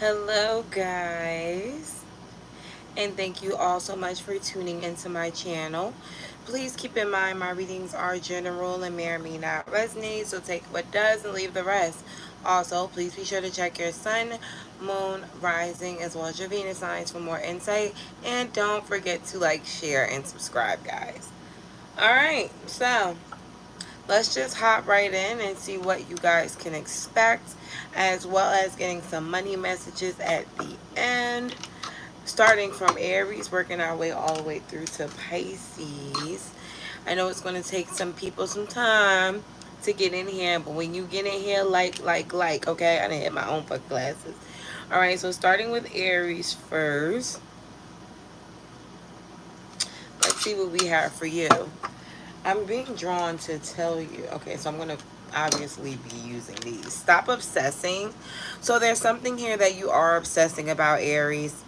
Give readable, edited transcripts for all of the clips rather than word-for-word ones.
Hello guys, and thank you all so much for tuning into my channel. Please keep in mind my readings are general and may or may not resonate, so take what does and leave the rest. Also, please be sure to check your sun, moon, rising, as well as your Venus signs for more insight, and don't forget to like, share, and subscribe, guys. Alright, so let's just hop right in and see what you guys can expect, as well as getting some money messages at the end. Starting from Aries, working our way all the way through to Pisces. I know it's going to take some people some time to get in here, but when you get in here, okay? I didn't hit my own fucking glasses. Alright, so starting with Aries first. Let's see what we have for you. I'm being drawn to tell you. Okay, so I'm going to obviously be using these. Stop obsessing. So there's something here that you are obsessing about, Aries.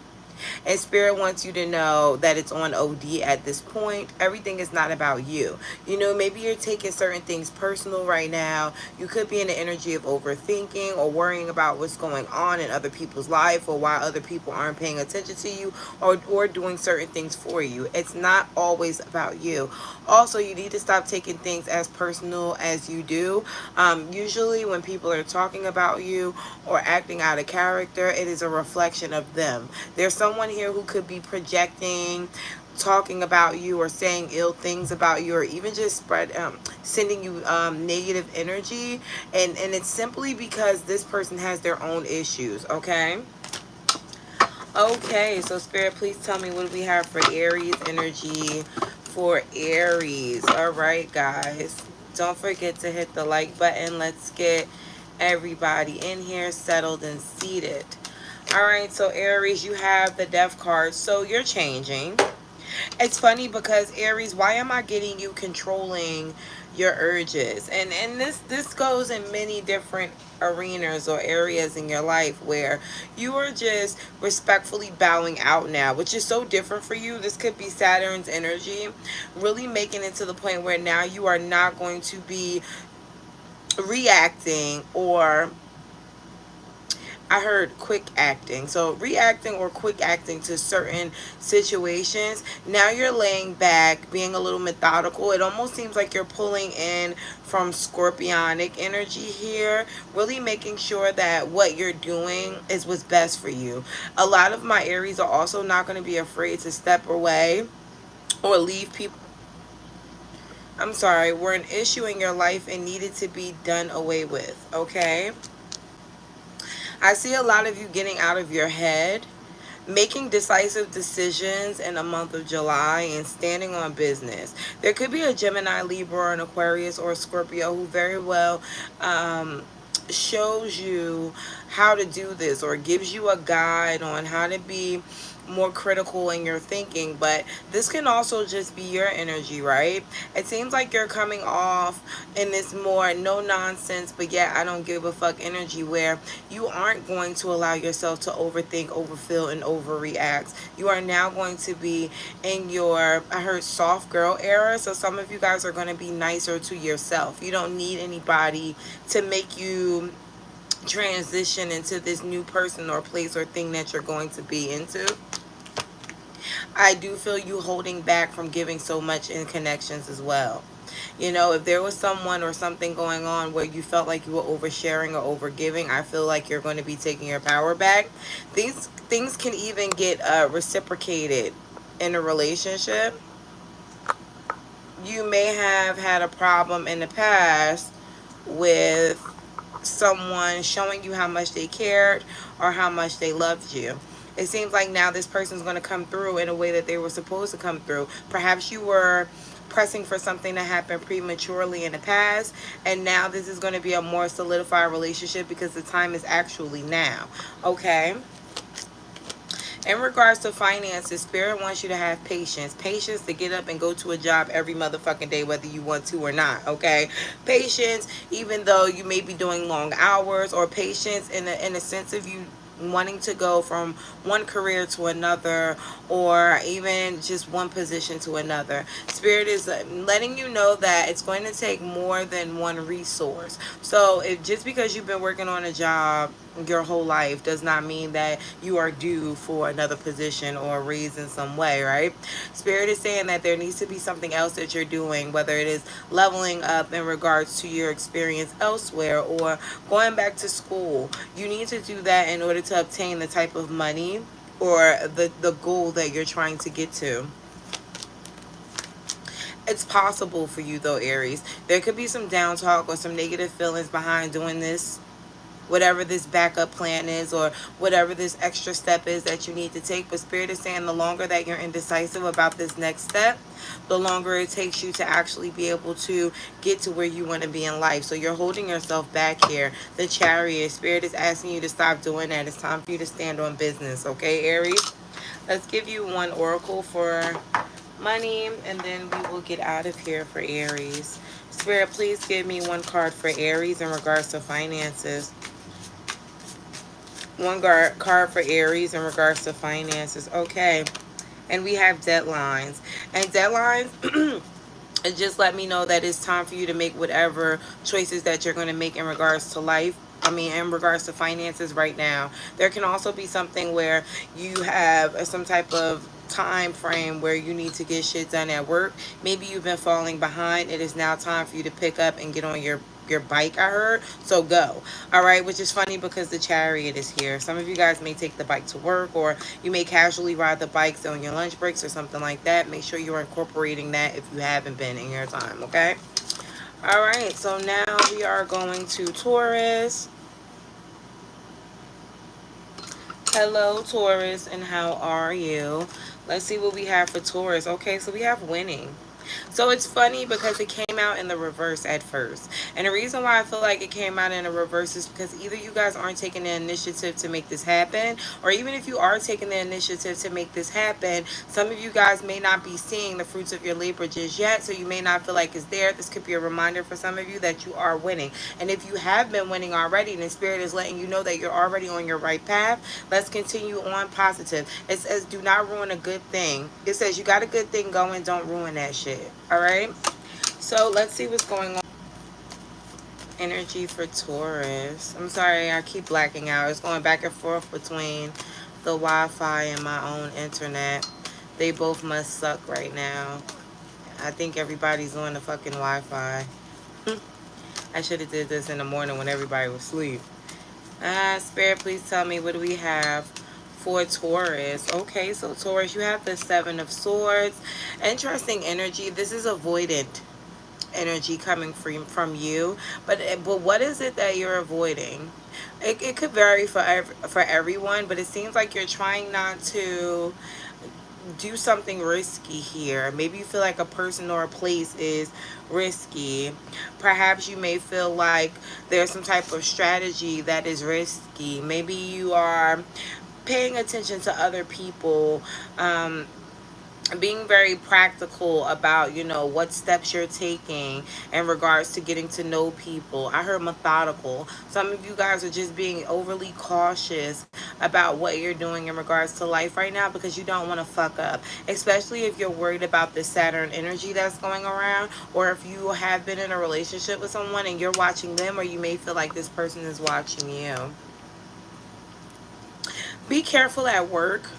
And Spirit wants you to know that it's on OD at this point. Everything is not about you. You know, maybe you're taking certain things personal right now. You could be in the energy of overthinking or worrying about what's going on in other people's life, or why other people aren't paying attention to you, or doing certain things for you. It's not always about you. Also, you need to stop taking things as personal as you do. Usually when people are talking about you or acting out of character, it is a reflection of them. There's someone here who could be projecting, talking about you, or saying ill things about you, or even just sending you negative energy, and it's simply because this person has their own issues. Okay, so Spirit, please tell me, what do we have for Aries energy for Aries? All right, guys, don't forget to hit the like button. Let's get everybody in here settled and seated. All right, so Aries, you have the Death card. So you're changing. It's funny because Aries, why am I getting you controlling your urges? And this goes in many different arenas or areas in your life where you are just respectfully bowing out now, which is so different for you. This could be Saturn's energy really making it to the point where now you are not going to be reacting, or I heard quick acting. So reacting or quick acting to certain situations. Now you're laying back, being a little methodical. It almost seems like you're pulling in from Scorpionic energy here. Really making sure that what you're doing is what's best for you. A lot of my Aries are also not going to be afraid to step away or leave people. I'm sorry, were an issue in your life and needed to be done away with. Okay? I see a lot of you getting out of your head, making decisive decisions in the month of July, and standing on business. There could be a Gemini, Libra, or an Aquarius, or a Scorpio who very well shows you how to do this, or gives you a guide on how to be more critical in your thinking. But this can also just be your energy, right? It seems like you're coming off in this more no nonsense, but yeah, I don't give a fuck energy, where you aren't going to allow yourself to overthink, overfeel, and overreact. You are now going to be in your, I heard, soft girl era. So some of you guys are going to be nicer to yourself. You don't need anybody to make you transition into this new person or place or thing that you're going to be into. I do feel you holding back from giving so much in connections as well. You know, if there was someone or something going on where you felt like you were oversharing or overgiving, I feel like you're going to be taking your power back. These things can even get reciprocated in a relationship. You may have had a problem in the past with someone showing you how much they cared or how much they loved you. It seems like now this person's going to come through in a way that they were supposed to come through. Perhaps you were pressing for something that happened prematurely in the past, and now this is going to be a more solidified relationship because the time is actually now. Okay? In regards to finances, Spirit wants you to have patience. Patience to get up and go to a job every motherfucking day, whether you want to or not, okay? Patience, even though you may be doing long hours, or patience in a sense of you wanting to go from one career to another, or even just one position to another. Spirit is letting you know that it's going to take more than one resource. So if just because you've been working on a job your whole life does not mean that you are due for another position or a raise in some way, right? Spirit is saying that there needs to be something else that you're doing, whether it is leveling up in regards to your experience elsewhere or going back to school. You need to do that in order to obtain the type of money or the goal that you're trying to get to. It's possible for you though, Aries. There could be some down talk or some negative feelings behind doing this, whatever this backup plan is or whatever this extra step is that you need to take. But Spirit is saying the longer that you're indecisive about this next step, the longer it takes you to actually be able to get to where you want to be in life. So you're holding yourself back here. The Chariot, Spirit is asking you to stop doing that. It's time for you to stand on business, okay, Aries? Let's give you one oracle for money, and then we will get out of here for Aries. Spirit, please give me one card for Aries in regards to finances. One card for Aries in regards to finances. Okay. And we have deadlines. And deadlines, it just let me know that it's time for you to make whatever choices that you're going to make in regards to life. I mean, in regards to finances right now. There can also be something where you have some type of time frame where you need to get shit done at work. Maybe you've been falling behind. It is now time for you to pick up and get on your bike, I heard. So go. All right, which is funny because the Chariot is here. Some of you guys may take the bike to work, or you may casually ride the bikes on your lunch breaks or something like that. Make sure you're incorporating that if you haven't been in your time, okay? All right, so now we are going to Taurus. Hello, Taurus, and how are you? Let's see what we have for Taurus. Okay, so we have winning. So it's funny because it came out in the reverse at first. And the reason why I feel like it came out in the reverse is because either you guys aren't taking the initiative to make this happen, or even if you are taking the initiative to make this happen, some of you guys may not be seeing the fruits of your labor just yet, so you may not feel like it's there. This could be a reminder for some of you that you are winning. And if you have been winning already, then Spirit is letting you know that you're already on your right path. Let's continue on positive. It says, do not ruin a good thing. It says, you got a good thing going, don't ruin that shit. All right, so let's see what's going on. Energy for Taurus. I'm sorry, I keep blacking out. It's going back and forth between the Wi-Fi and my own internet. They both must suck right now. I think everybody's on the fucking Wi-Fi. I should have did this in the morning when everybody was asleep. Spirit, please tell me, what do we have for Taurus? Okay, so Taurus, you have the Seven of Swords. Interesting energy. This is avoidant energy coming from you. But what is it that you're avoiding? It could vary for everyone, but it seems like you're trying not to do something risky here. Maybe you feel like a person or a place is risky. Perhaps you may feel like there's some type of strategy that is risky. Maybe you are paying attention to other people, being very practical about, you know, what steps you're taking in regards to getting to know people. I heard methodical. Some of you guys are just being overly cautious about what you're doing in regards to life right now because you don't want to fuck up, especially if you're worried about the Saturn energy that's going around, or if you have been in a relationship with someone and you're watching them, or you may feel like this person is watching you. Be careful at work.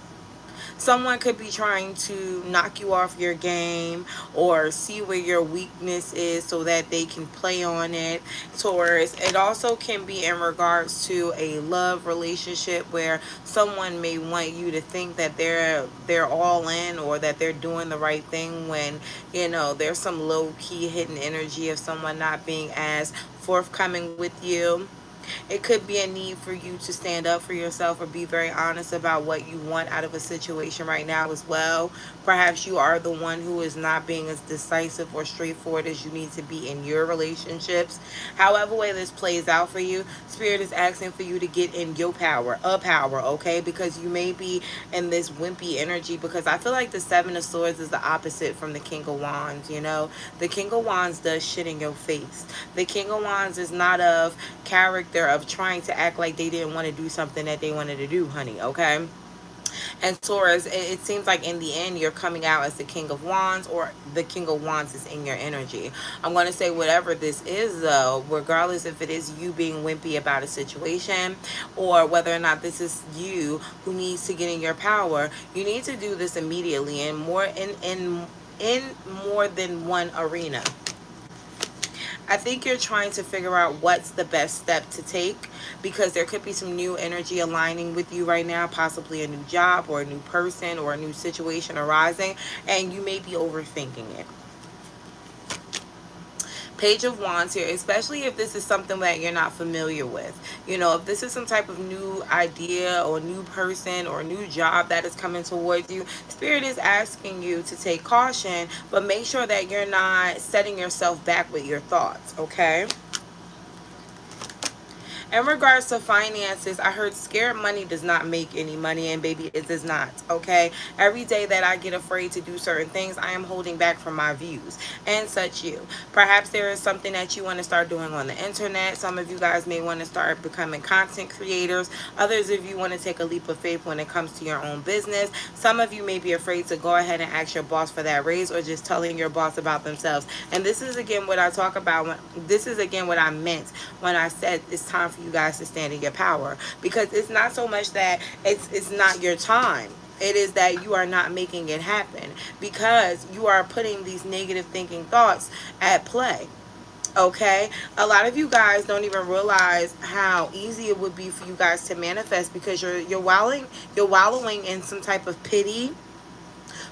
Someone could be trying to knock you off your game or see where your weakness is so that they can play on it. Taurus, it also can be in regards to a love relationship where someone may want you to think that they're all in or that they're doing the right thing when, you know, there's some low-key hidden energy of someone not being as forthcoming with you. It could be a need for you to stand up for yourself or be very honest about what you want out of a situation right now as well. Perhaps you are the one who is not being as decisive or straightforward as you need to be in your relationships. However way this plays out for you, Spirit is asking for you to get in your power, okay? Because you may be in this wimpy energy, because I feel like the Seven of Swords is the opposite from the King of Wands, you know? The King of Wands does shit in your face. The King of Wands is not of character of trying to act like they didn't want to do something that they wanted to do, honey, okay? And Taurus, it seems like in the end you're coming out as the King of Wands, or the King of Wands is in your energy. I'm going to say whatever this is though, regardless if it is you being wimpy about a situation, or whether or not this is you who needs to get in your power, you need to do this immediately, and more in more than one arena. I think you're trying to figure out what's the best step to take, because there could be some new energy aligning with you right now, possibly a new job or a new person or a new situation arising, and you may be overthinking it. Page of Wands here, especially if this is something that you're not familiar with. You know, if this is some type of new idea or new person or new job that is coming towards you, Spirit is asking you to take caution, but make sure that you're not setting yourself back with your thoughts, okay? In regards to finances, I heard scared money does not make any money, and baby, it does not, okay? Every day that I get afraid to do certain things, I am holding back from my views, and such you. Perhaps there is something that you want to start doing on the internet. Some of you guys may want to start becoming content creators. Others of you want to take a leap of faith when it comes to your own business. Some of you may be afraid to go ahead and ask your boss for that raise, or just telling your boss about themselves. And this is again what I talk about. This is again what I meant when I said it's time for you guys to stand in your power, because it's not so much that it's not your time. It is that you are not making it happen, because you are putting these negative thinking thoughts at play. Okay, a lot of you guys don't even realize how easy it would be for you guys to manifest, because you're wallowing in some type of pity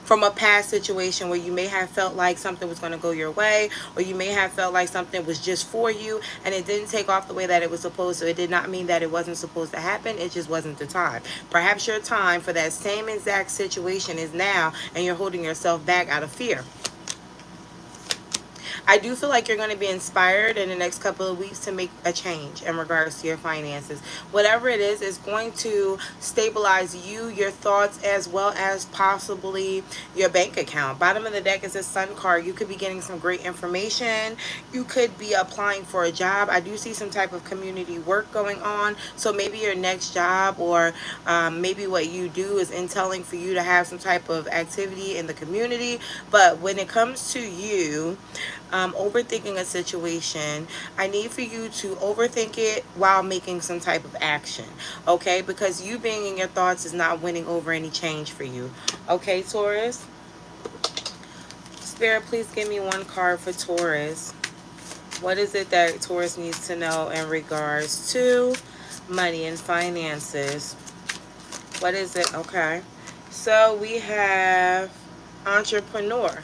from a past situation where you may have felt like something was going to go your way, or you may have felt like something was just for you and it didn't take off the way that it was supposed to. It did not mean that it wasn't supposed to happen. It just wasn't the time. Perhaps your time for that same exact situation is now, and you're holding yourself back out of fear. I do feel like you're going to be inspired in the next couple of weeks to make a change in regards to your finances. Whatever it is going to stabilize you, your thoughts, as well as possibly your bank account. Bottom of the deck is a Sun card. You could be getting some great information. You could be applying for a job. I do see some type of community work going on. So maybe your next job, or maybe what you do is entailing for you to have some type of activity in the community. But when it comes to you, overthinking a situation, I need for you to overthink it while making some type of action, okay? Because you being in your thoughts is not winning over any change for you, okay, Taurus? Spirit, please give me one card for Taurus. What is it that Taurus needs to know in regards to money and finances? What is it? Okay, so we have entrepreneur.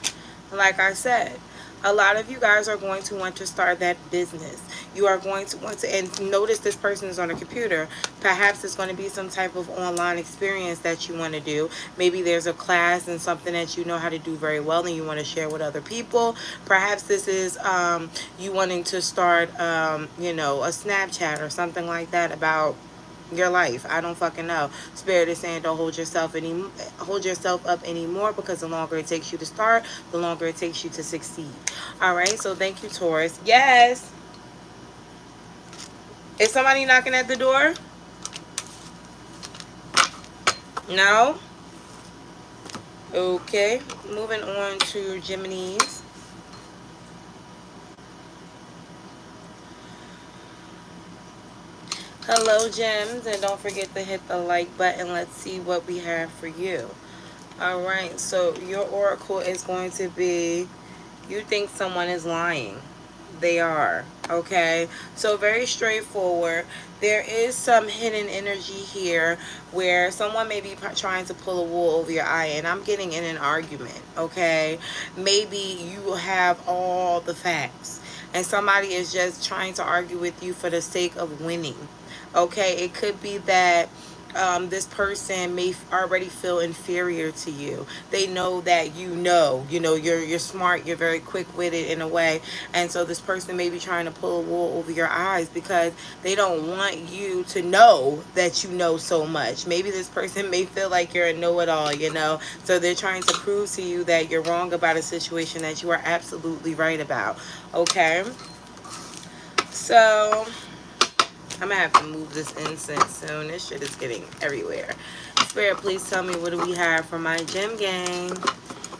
Like I said, a lot of you guys are going to want to start that business. You are going to want to, and notice this person is on a computer. Perhaps it's going to be some type of online experience that you want to do. Maybe there's a class and something that you know how to do very well and you want to share with other people. Perhaps this is you wanting to start, you know, a Snapchat or something like that about your life. I don't fucking know. Spirit is saying don't hold yourself up anymore, because the longer it takes you to start, the longer it takes you to succeed. All right, so thank you, Taurus. Yes, is somebody knocking at the door? No. Okay, moving on to Geminis. Hello, gems, and don't forget to hit the like button. Let's see what we have for you. All right, so your oracle is going to be, you think someone is lying. They are, okay? So very straightforward. There is some hidden energy here where someone may be trying to pull a wool over your eye, and I'm getting in an argument, okay? Maybe you have all the facts and somebody is just trying to argue with you for the sake of winning. Okay, it could be that this person may already feel inferior to you. They know that you're smart, you're very quick-witted in a way, and so this person may be trying to pull a wool over your eyes because they don't want you to know that you know so much. Maybe this person may feel like you're a know-it-all, you know, so they're trying to prove to you that you're wrong about a situation that you are absolutely right about. Okay, so I'm gonna have to move this incense soon. This shit is getting everywhere. Spirit, please tell me, what do we have for my gem gang?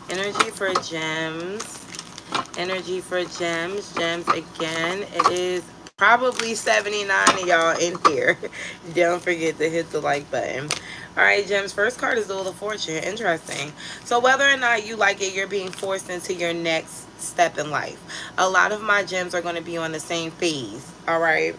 Energy for gems. Energy for gems. Gems again. It is probably 79 of y'all in here. Don't forget to hit the like button. All right, gems. First card is the Wheel of Fortune. Interesting. So whether or not you like it, you're being forced into your next step in life. A lot of my gems are going to be on the same phase. All right.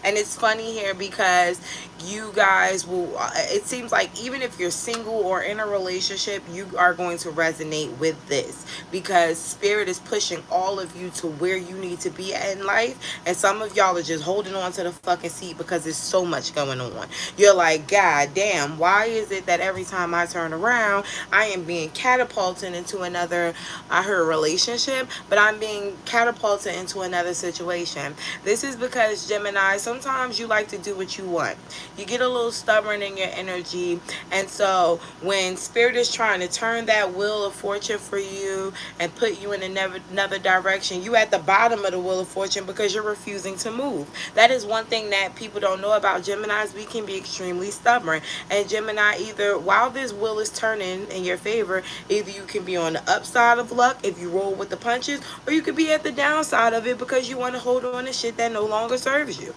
And it's funny here because you guys will, it seems like even if you're single or in a relationship, you are going to resonate with this, because spirit is pushing all of you to where you need to be in life. And some of y'all are just holding on to the fucking seat because there's so much going on. You're like, God damn, why is it that every time I turn around, I am being catapulted into another, I heard relationship, but I'm being catapulted into another situation. This is because, Gemini, sometimes you like to do what you want. You get a little stubborn in your energy. And so when spirit is trying to turn that wheel of fortune for you and put you in another direction, you at the bottom of the wheel of fortune because you're refusing to move. That is one thing that people don't know about Geminis. We can be extremely stubborn. And Gemini, either while this wheel is turning in your favor, either you can be on the upside of luck if you roll with the punches, or you could be at the downside of it because you want to hold on to shit that no longer serves you.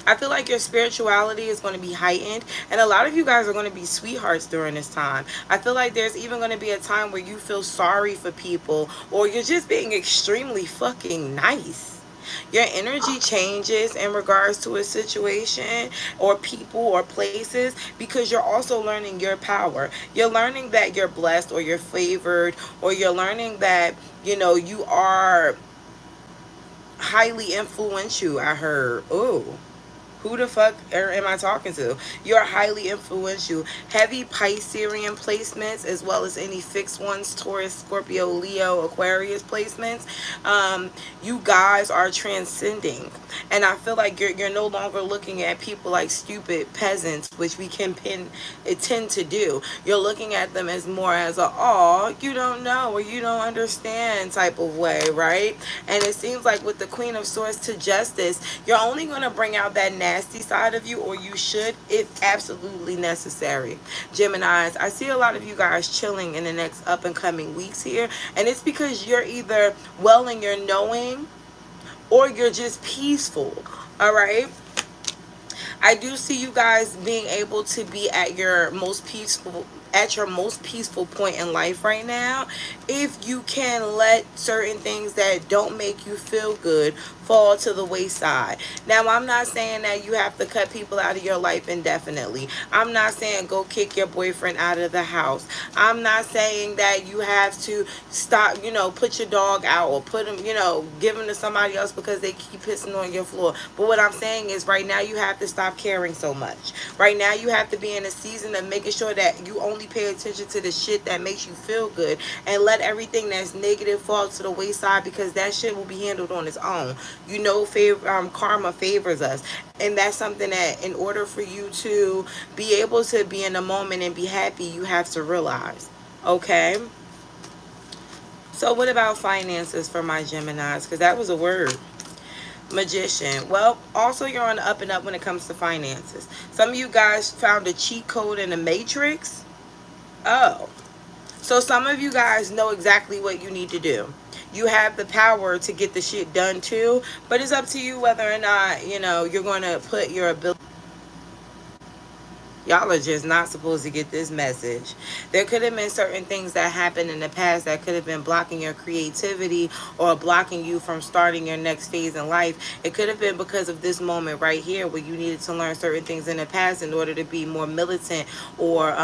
I feel like your spirituality is going to be heightened, and a lot of you guys are going to be sweethearts during this time. I feel like there's even going to be a time where you feel sorry for people, or you're just being extremely fucking nice. Your energy changes in regards to a situation or people or places because you're also learning your power. You're learning that you're blessed or you're favored, or you're learning that, you know, you are highly influential. I heard. Ooh. Who the fuck am I talking to? You're highly influential. Heavy Piscean placements, as well as any fixed ones, Taurus, Scorpio, Leo, Aquarius placements. You guys are transcending. And I feel like you're no longer looking at people like stupid peasants, which we can tend to do. You're looking at them as more as a, oh, you don't know or you don't understand type of way, right? And it seems like with the Queen of Swords to Justice, you're only going to bring out that nasty side of you, or you should, if absolutely necessary. Geminis, I see a lot of you guys chilling in the next up and coming weeks here, and it's because you're either well in your knowing or you're just peaceful. All right, I do see you guys being able to be at your most peaceful point in life right now, if you can let certain things that don't make you feel good fall to the wayside. Now, I'm not saying that you have to cut people out of your life indefinitely. I'm not saying go kick your boyfriend out of the house. I'm not saying that you have to stop, you know, put your dog out or put him, you know, give him to somebody else because they keep pissing on your floor. But what I'm saying is right now you have to stop caring so much. Right now you have to be in a season of making sure that you only pay attention to the shit that makes you feel good, and let everything that's negative fall to the wayside, because that shit will be handled on its own. You know, karma favors us, and that's something that in order for you to be able to be in the moment and be happy, you have to realize. Okay, so what about finances for my Geminis? Because that was a word. Magician. Well, also you're on the up and up when it comes to finances. Some of you guys found a cheat code in the Matrix. Oh, so some of you guys know exactly what you need to do. You have the power to get the shit done too, but it's up to you whether or not, you know, you're going to put your ability. Y'all are just not supposed to get this message. There could have been certain things that happened in the past that could have been blocking your creativity or blocking you from starting your next phase in life. It could have been because of this moment right here where you needed to learn certain things in the past in order to be more militant or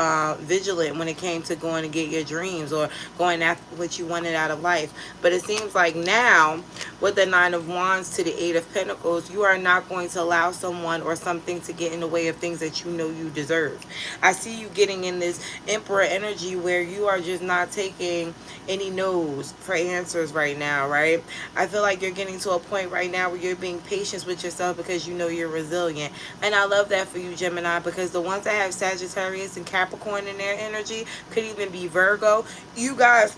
vigilant when it came to going to get your dreams or going after what you wanted out of life. But it seems like now, with the Nine of Wands to the Eight of Pentacles, you are not going to allow someone or something to get in the way of things that you know you deserve. I see you getting in this Emperor energy where you are just not taking any no's for answers right now, right? I feel like you're getting to a point right now where you're being patient with yourself because you know you're resilient. And I love that for you, Gemini, because the ones that have Sagittarius and Capricorn in their energy, could even be Virgo, you guys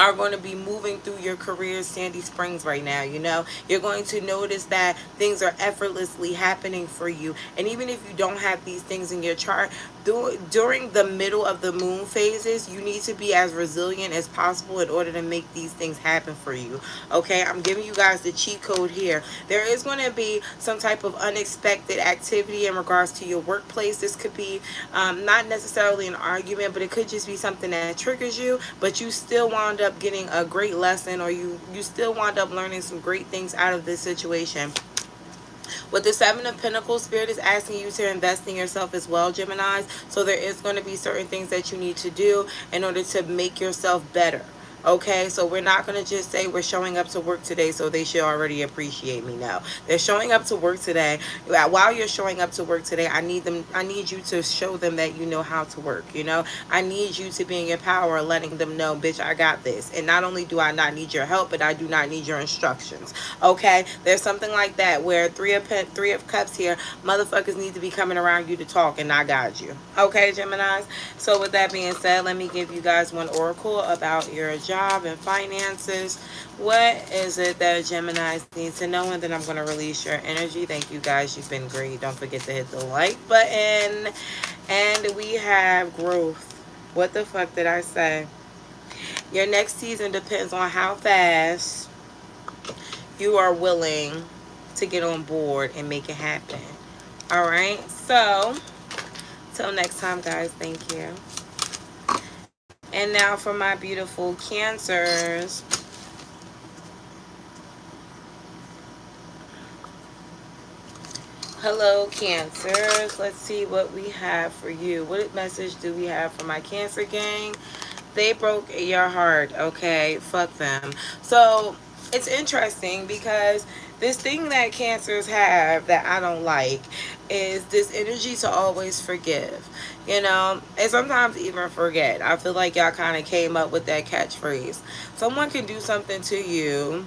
are going to be moving through your career Sandy Springs right now. You're going to notice that things are effortlessly happening for you. And even if you don't have these things in your chart, during the middle of the moon phases, you need to be as resilient as possible in order to make these things happen for you. Okay, I'm giving you guys the cheat code here. There is going to be some type of unexpected activity in regards to your workplace. This could be not necessarily an argument, but it could just be something that triggers you, but you still wound up getting a great lesson, or you still wound up learning some great things out of this situation. With the Seven of Pentacles, Spirit is asking you to invest in yourself as well, Geminis. So there is going to be certain things that you need to do in order to make yourself better. Okay, so we're not going to just say we're showing up to work today so they should already appreciate me. No, they're showing up to work today. While you're showing up to work today, I need you to show them that you know how to work. I need you to be in your power, letting them know, bitch, I got this. And not only do I not need your help, but I do not need your instructions. Okay, there's something like that where three of cups here, motherfuckers need to be coming around you to talk, and I got you. Okay, Geminis. So with that being said, let me give you guys one oracle about your job and finances. What is it that Geminis need to know? And then I'm going to release your energy. Thank you guys. You've been great. Don't forget to hit the like button. And we have growth. What the fuck did I say? Your next season depends on how fast you are willing to get on board and make it happen. All right. So till next time, guys. Thank you. And now for my beautiful Cancers. Hello, Cancers. Let's see what we have for you. What message do we have for my Cancer gang? They broke your heart. Okay, fuck them. So it's interesting because this thing that Cancers have that I don't like is this energy to always forgive, and sometimes even forget. I feel like y'all kind of came up with that catchphrase. Someone can do something to you.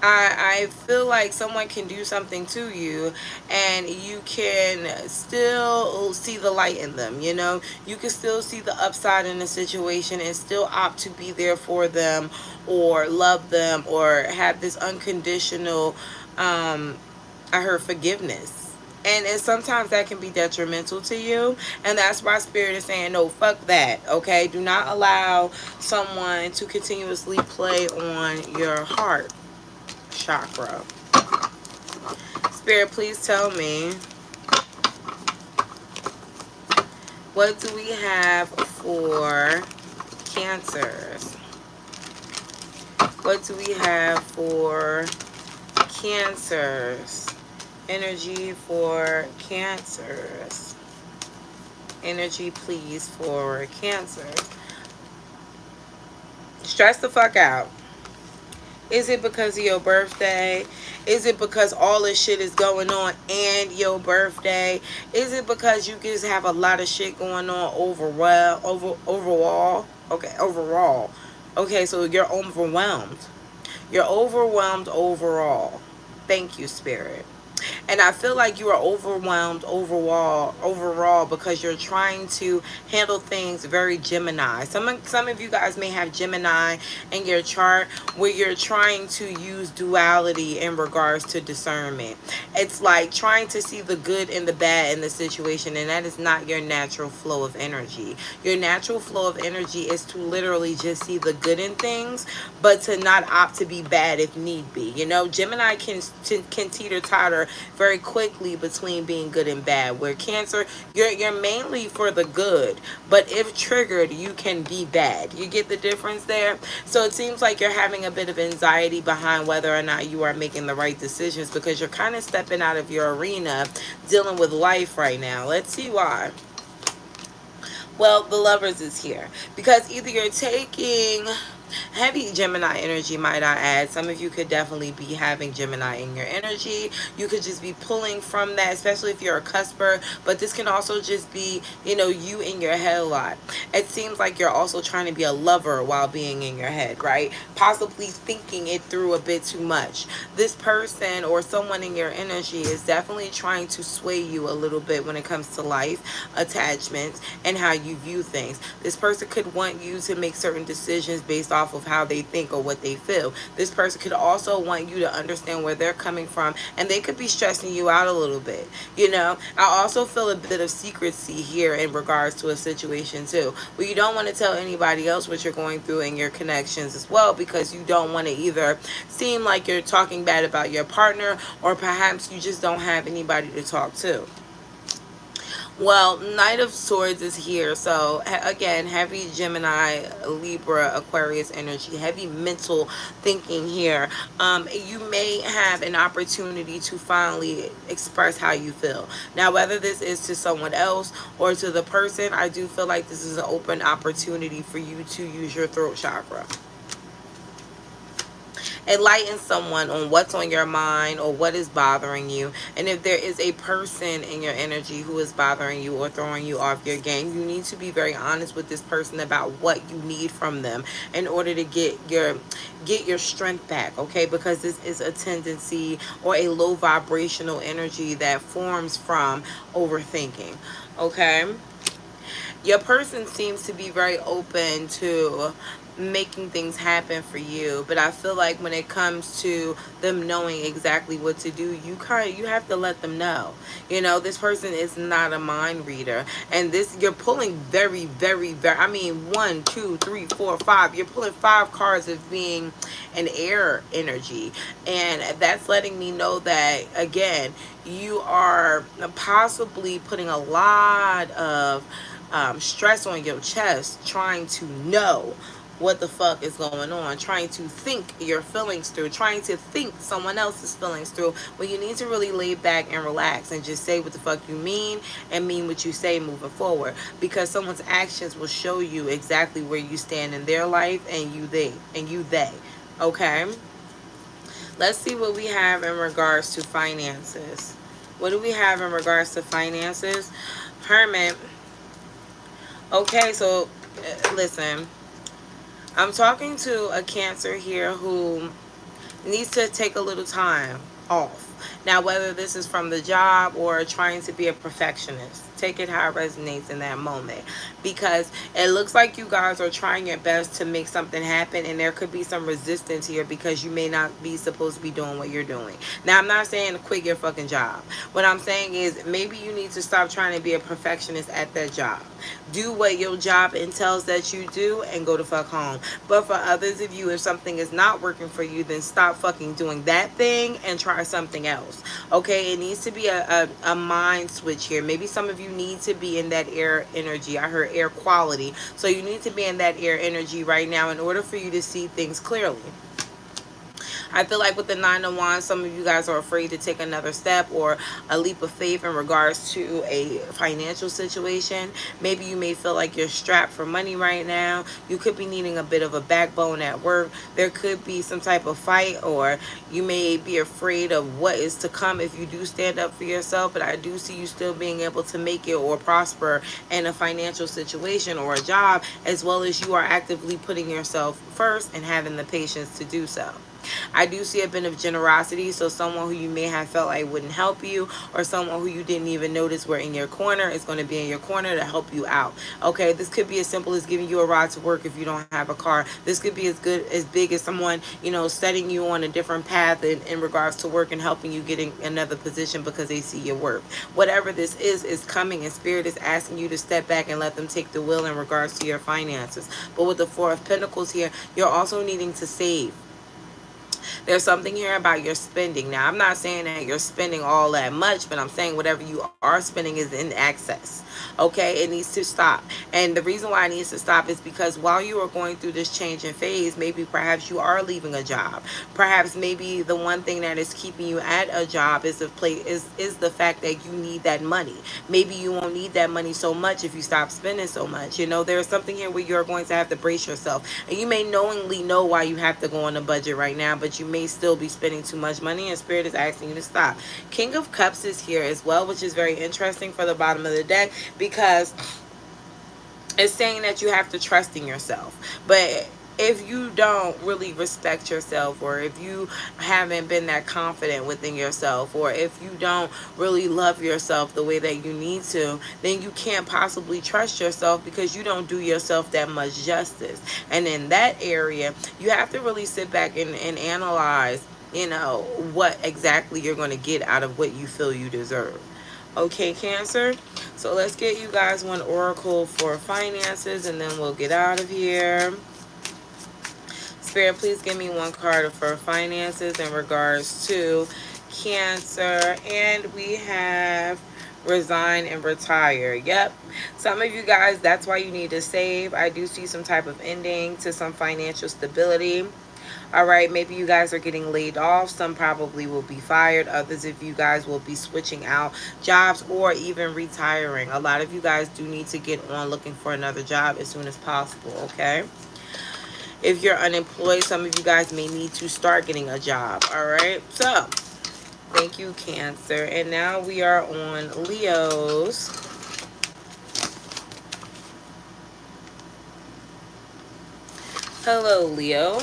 I feel like someone can do something to you and you can still see the light in them. You can still see the upside in the situation and still opt to be there for them or love them or have this unconditional forgiveness. And sometimes that can be detrimental to you. And that's why Spirit is saying, no, fuck that. Okay? Do not allow someone to continuously play on your heart chakra. Spirit, please tell me, what do we have for Cancers? What do we have for Cancers? Energy for Cancers. Energy, please, for Cancers. Stress the fuck out. Is it because of your birthday? Is it because all this shit is going on and your birthday? Is it because you just have a lot of shit going on overall? Okay, overall. Okay, so you're overwhelmed. You're overwhelmed overall. Thank you, Spirit. And I feel like you are overwhelmed overall because you're trying to handle things very Gemini. Some of you guys may have Gemini in your chart where you're trying to use duality in regards to discernment. It's like trying to see the good and the bad in the situation, and that is not your natural flow of energy. Your natural flow of energy is to literally just see the good in things, but to not opt to be bad if need be. Gemini can teeter-totter very quickly between being good and bad, where Cancer, you're mainly for the good, but if triggered you can be bad. You get the difference there? So it seems like you're having a bit of anxiety behind whether or not you are making the right decisions because you're kind of stepping out of your arena dealing with life right now. Let's see why. Well, the Lovers is here because either you're taking Heavy Gemini energy, might I add. Some of you could definitely be having Gemini in your energy. You could just be pulling from that, especially if you're a cusper. But this can also just be, you know, you in your head a lot. It seems like you're also trying to be a lover while being in your head, right? Possibly thinking it through a bit too much. This person or someone in your energy is definitely trying to sway you a little bit when it comes to life, attachments, and how you view things. This person could want you to make certain decisions based off of how they think or what they feel. This person could also want you to understand where they're coming from, and they could be stressing you out a little bit. You know, I also feel a bit of secrecy here in regards to a situation too, where you don't want to tell anybody else what you're going through in your connections as well, because you don't want to either seem like you're talking bad about your partner, or perhaps you just don't have anybody to talk to. Well, Knight of Swords is here. So, again, heavy Gemini, Libra, Aquarius energy, heavy mental thinking here. You may have an opportunity to finally express how you feel. Now, whether this is to someone else or to the person, I do feel like this is an open opportunity for you to use your throat chakra. Enlighten someone on what's on your mind or what is bothering you. And if there is a person in your energy who is bothering you or throwing you off your game, you need to be very honest with this person about what you need from them in order to get your strength back, okay? Because this is a tendency or a low vibrational energy that forms from overthinking, okay? Your person seems to be very open to making things happen for you, but I feel like when it comes to them knowing exactly what to do, you have to let them know. You know, this person is not a mind reader, and this, you're pulling very, very, very, I mean, 1, 2, 3, 4, 5, you're pulling 5 cards of being an air energy, and that's letting me know that, again, you are possibly putting a lot of stress on your chest, trying to know what the fuck is going on, trying to think your feelings through, trying to think someone else's feelings through, when you need to really lay back and relax and just say what the fuck you mean and mean what you say moving forward, because someone's actions will show you exactly where you stand in their life, and you they, okay? Let's see what we have in regards to finances. What do we have in regards to finances? Hermit. Okay, so listen, I'm talking to a Cancer here who needs to take a little time off. Now, whether this is from the job or trying to be a perfectionist, take it how it resonates in that moment, because it looks like you guys are trying your best to make something happen, and there could be some resistance here because you may not be supposed to be doing what you're doing. Now, I'm not saying to quit your fucking job. What I'm saying is maybe you need to stop trying to be a perfectionist at that job. Do what your job entails that you do and go to fuck home. But for others of you, if something is not working for you, then stop fucking doing that thing and try something else. Okay, it needs to be a mind switch here. Maybe some of you need to be in that air energy. I heard air quality. So you need to be in that air energy right now in order for you to see things clearly. I feel like with the 9 of Wands, some of you guys are afraid to take another step or a leap of faith in regards to a financial situation. Maybe you may feel like you're strapped for money right now. You could be needing a bit of a backbone at work. There could be some type of fight, or you may be afraid of what is to come if you do stand up for yourself. But I do see you still being able to make it or prosper in a financial situation or a job, as well as you are actively putting yourself first and having the patience to do so. I do see a bit of generosity, so someone who you may have felt like wouldn't help you, or someone who you didn't even notice were in your corner, is going to be in your corner to help you out. Okay, this could be as simple as giving you a ride to work if you don't have a car. This could be as big as someone, you know, setting you on a different path in regards to work and helping you get in another position because they see your work. Whatever this is coming, and Spirit is asking you to step back and let them take the wheel in regards to your finances. But with the 4 of Pentacles here, you're also needing to save. There's something here about your spending. Now, I'm not saying that you're spending all that much, but I'm saying whatever you are spending is in excess. Okay, it needs to stop. And the reason why it needs to stop is because while you are going through this changing phase, maybe perhaps you are leaving a job. Perhaps maybe the one thing that is keeping you at a job is the fact that you need that money. Maybe you won't need that money so much if you stop spending so much. You know, there's something here where you're going to have to brace yourself. And you may knowingly know why you have to go on a budget right now, but you may still be spending too much money, and Spirit is asking you to stop. King of Cups is here as well, which is very interesting for the bottom of the deck, because it's saying that you have to trust in yourself. But if you don't really respect yourself, or if you haven't been that confident within yourself, or if you don't really love yourself the way that you need to, then you can't possibly trust yourself, because you don't do yourself that much justice. And in that area, you have to really sit back and analyze, you know, what exactly you're going to get out of what you feel you deserve. Okay, Cancer. So let's get you guys one oracle for finances, and then we'll get out of here. Spirit, please give me one card for finances in regards to Cancer. And we have resign and retire. Yep. Some of you guys, that's why you need to save. I do see some type of ending to some financial stability. All right, maybe you guys are getting laid off. Some probably will be fired. Others of you guys will be switching out jobs or even retiring. A lot of you guys do need to get on looking for another job as soon as possible, okay? If you're unemployed, some of you guys may need to start getting a job, all right? So, thank you, Cancer. And now we are on Leos. Hello, Leo.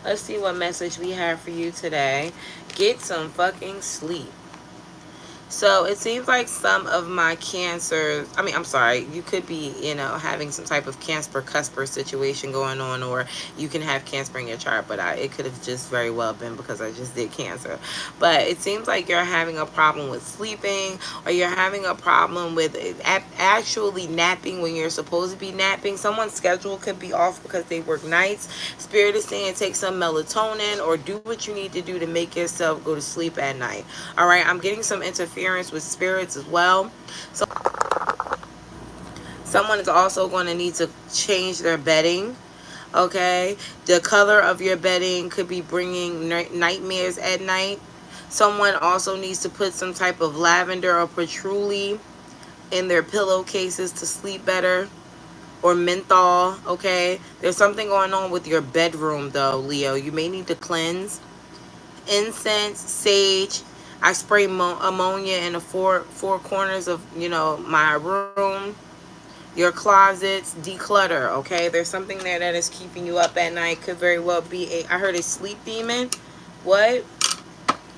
Let's see what message we have for you today. Get some fucking sleep. So it seems like some of my Cancers, I'm sorry, you could be, you know, having some type of Cancer-Cusper situation going on, or you can have Cancer in your chart, but it could have just very well been because I just did Cancer. But it seems like you're having a problem with sleeping, or you're having a problem with actually napping when you're supposed to be napping. Someone's schedule could be off because they work nights. Spirit is saying take some melatonin, or do what you need to do to make yourself go to sleep at night. All right, I'm getting some interference with spirits as well. So someone is also going to need to change their bedding. Okay, the color of your bedding could be bringing nightmares at night. Someone also needs to put some type of lavender or patchouli in their pillowcases to sleep better, or menthol. Okay, there's something going on with your bedroom though, Leo. You may need to cleanse. Incense, sage. I spray ammonia in the four corners of, you know, my room. Your closets, declutter. Okay, there's something there that is keeping you up at night. Could very well be I heard a sleep demon. What?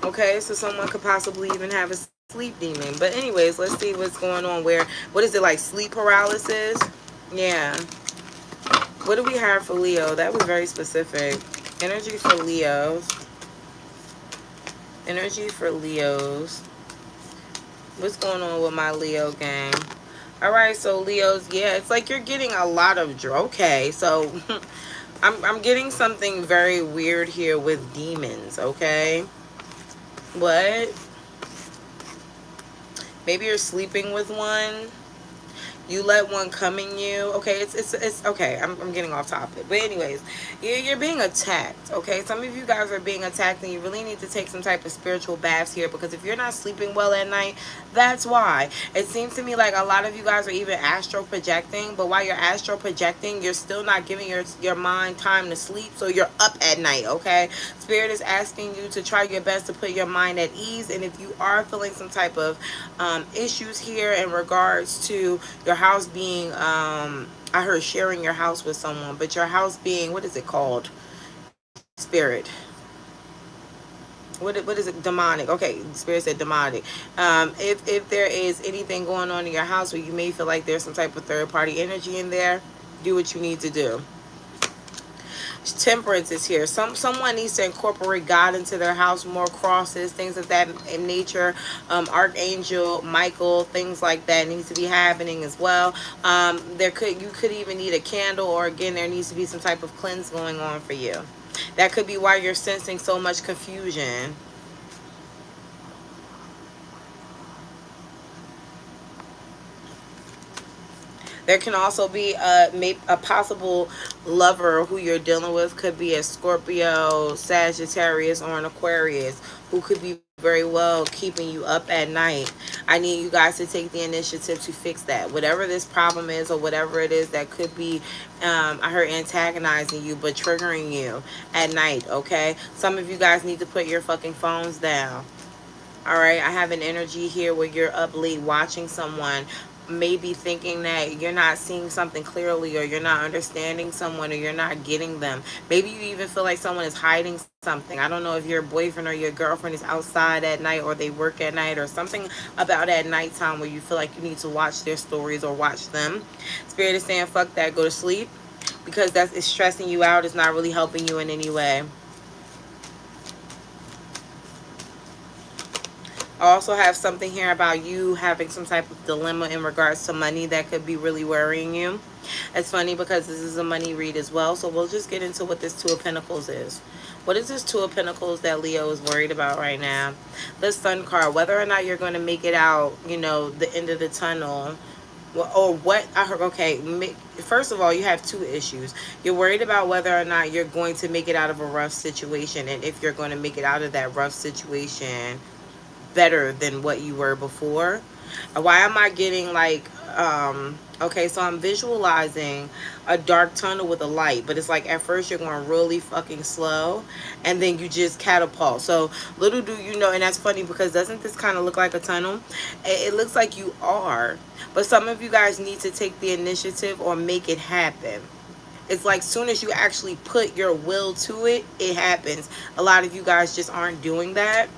Okay, so someone could possibly even have a sleep demon. But anyways, let's see what's going on. What is it, like sleep paralysis? Yeah. What do we have for Leo? That was very specific. Energy for Leos. Energy for Leos. What's going on with my Leo gang? All right, so Leos, yeah, it's like you're getting a lot of okay. So I'm getting something very weird here with demons. Okay, what? Maybe you're sleeping with one. You let one come in you. Okay, it's okay. I'm getting off topic. But anyways, you're being attacked. Okay, some of you guys are being attacked, and you really need to take some type of spiritual baths here, because if you're not sleeping well at night, that's why. It seems to me like a lot of you guys are even astral projecting, but while you're astral projecting, you're still not giving your mind time to sleep, so you're up at night. Okay, Spirit is asking you to try your best to put your mind at ease, and if you are feeling some type of issues here in regards to your house being I heard sharing your house with someone, but your house being, what is it called, Spirit, what is it, demonic. Okay, Spirit said demonic. If there is anything going on in your house where you may feel like there's some type of third party energy in there, do what you need to do. Temperance is here. Someone needs to incorporate God into their house, more crosses, things of that in nature. Archangel Michael, things like that needs to be happening as well. You could even need a candle, or again, there needs to be some type of cleanse going on for you. That could be why you're sensing so much confusion. There can also be a possible lover who you're dealing with. Could be a Scorpio, Sagittarius, or an Aquarius who could be very well keeping you up at night. I need you guys to take the initiative to fix that. Whatever this problem is or whatever it is that could be, I heard antagonizing you but triggering you at night, okay? Some of you guys need to put your fucking phones down. All right, I have an energy here where you're up late watching someone, maybe thinking that you're not seeing something clearly, or you're not understanding someone, or you're not getting them. Maybe you even feel like someone is hiding something. I don't know if your boyfriend or your girlfriend is outside at night, or they work at night, or something about at nighttime where you feel like you need to watch their stories or watch them. Spirit is saying, fuck that, go to sleep, because it's stressing you out. It's not really helping you in any way. I also have something here about you having some type of dilemma in regards to money that could be really worrying you. It's funny because this is a money read as well, so we'll just get into what this Two of Pentacles is. What is this Two of Pentacles that Leo is worried about right now? The Sun card, whether or not you're going to make it out, you know, the end of the tunnel. Or what I heard. Okay, first of all, you have two issues. You're worried about whether or not you're going to make it out of a rough situation, and if you're going to make it out of that rough situation better than what you were before. Why am I getting like, okay, so I'm visualizing a dark tunnel with a light, but it's like at first you're going really fucking slow and then you just catapult. So little do you know, and that's funny because doesn't this kind of look like a tunnel? It looks like you are, but some of you guys need to take the initiative or make it happen. It's like soon as you actually put your will to it, it happens. A lot of you guys just aren't doing that.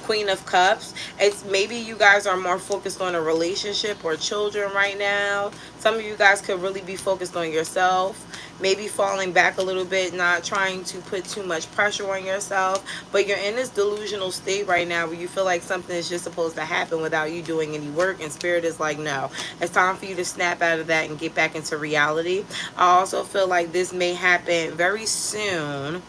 Queen of Cups. It's maybe you guys are more focused on a relationship or children right now. Some of you guys could really be focused on yourself. Maybe falling back a little bit, not trying to put too much pressure on yourself. But you're in this delusional state right now where you feel like something is just supposed to happen without you doing any work. And Spirit is like, no. It's time for you to snap out of that and get back into reality. I also feel like this may happen very soon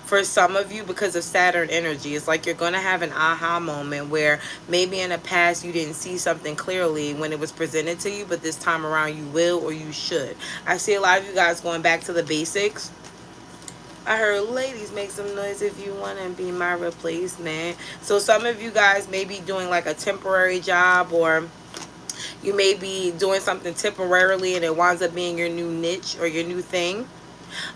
for some of you because of Saturn energy. It's like you're going to have an aha moment where maybe in the past you didn't see something clearly when it was presented to you, but this time around you will, or you should. I see a lot of you guys going back to the basics. I heard, ladies, make some noise if you want to be my replacement. So some of you guys may be doing like a temporary job, or you may be doing something temporarily and it winds up being your new niche or your new thing.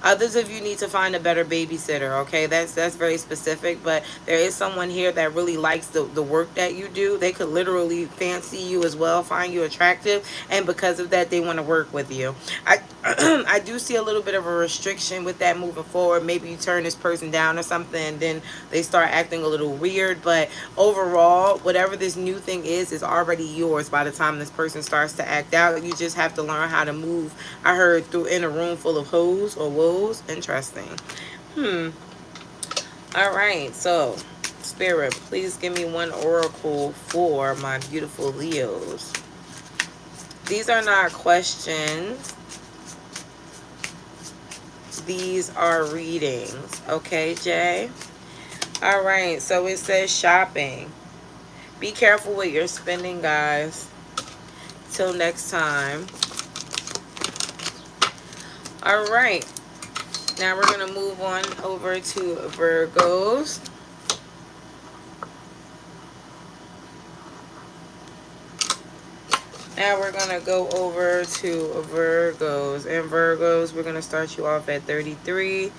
Others of you need to find a better babysitter, okay? That's very specific, but there is someone here that really likes the work that you do. They could literally fancy you as well, find you attractive, and because of that, they want to work with you. I do see a little bit of a restriction with that moving forward. Maybe you turn this person down or something, and then they start acting a little weird, but overall, whatever this new thing is already yours by the time this person starts to act out. You just have to learn how to move, I heard, through in a room full of hoes or woes. Interesting. All right, so Spirit, please give me one oracle for my beautiful Leos. These are not questions. These are readings. Okay, Jay? All right, so it says shopping. Be careful with your spending, guys. Till next time. All right. Now we're going to move on over to Virgos. Now we're going to go over to Virgos. And Virgos, we're going to start you off at 33,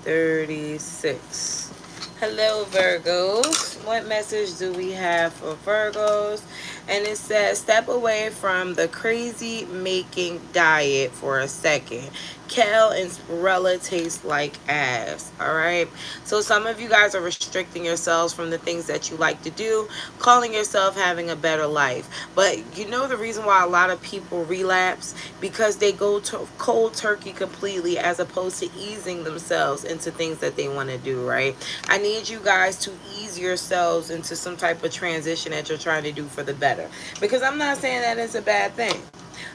36. Hello, Virgos. What message do we have for Virgos? And it says, step away from the crazy making diet for a second. Kale and spirella taste like ass. All right. So some of you guys are restricting yourselves from the things that you like to do, calling yourself having a better life. But you know the reason why a lot of people relapse? Because they go to cold turkey completely as opposed to easing themselves into things that they want to do, right? I need you guys to ease yourselves into some type of transition that you're trying to do for the better. Because I'm not saying that it's a bad thing.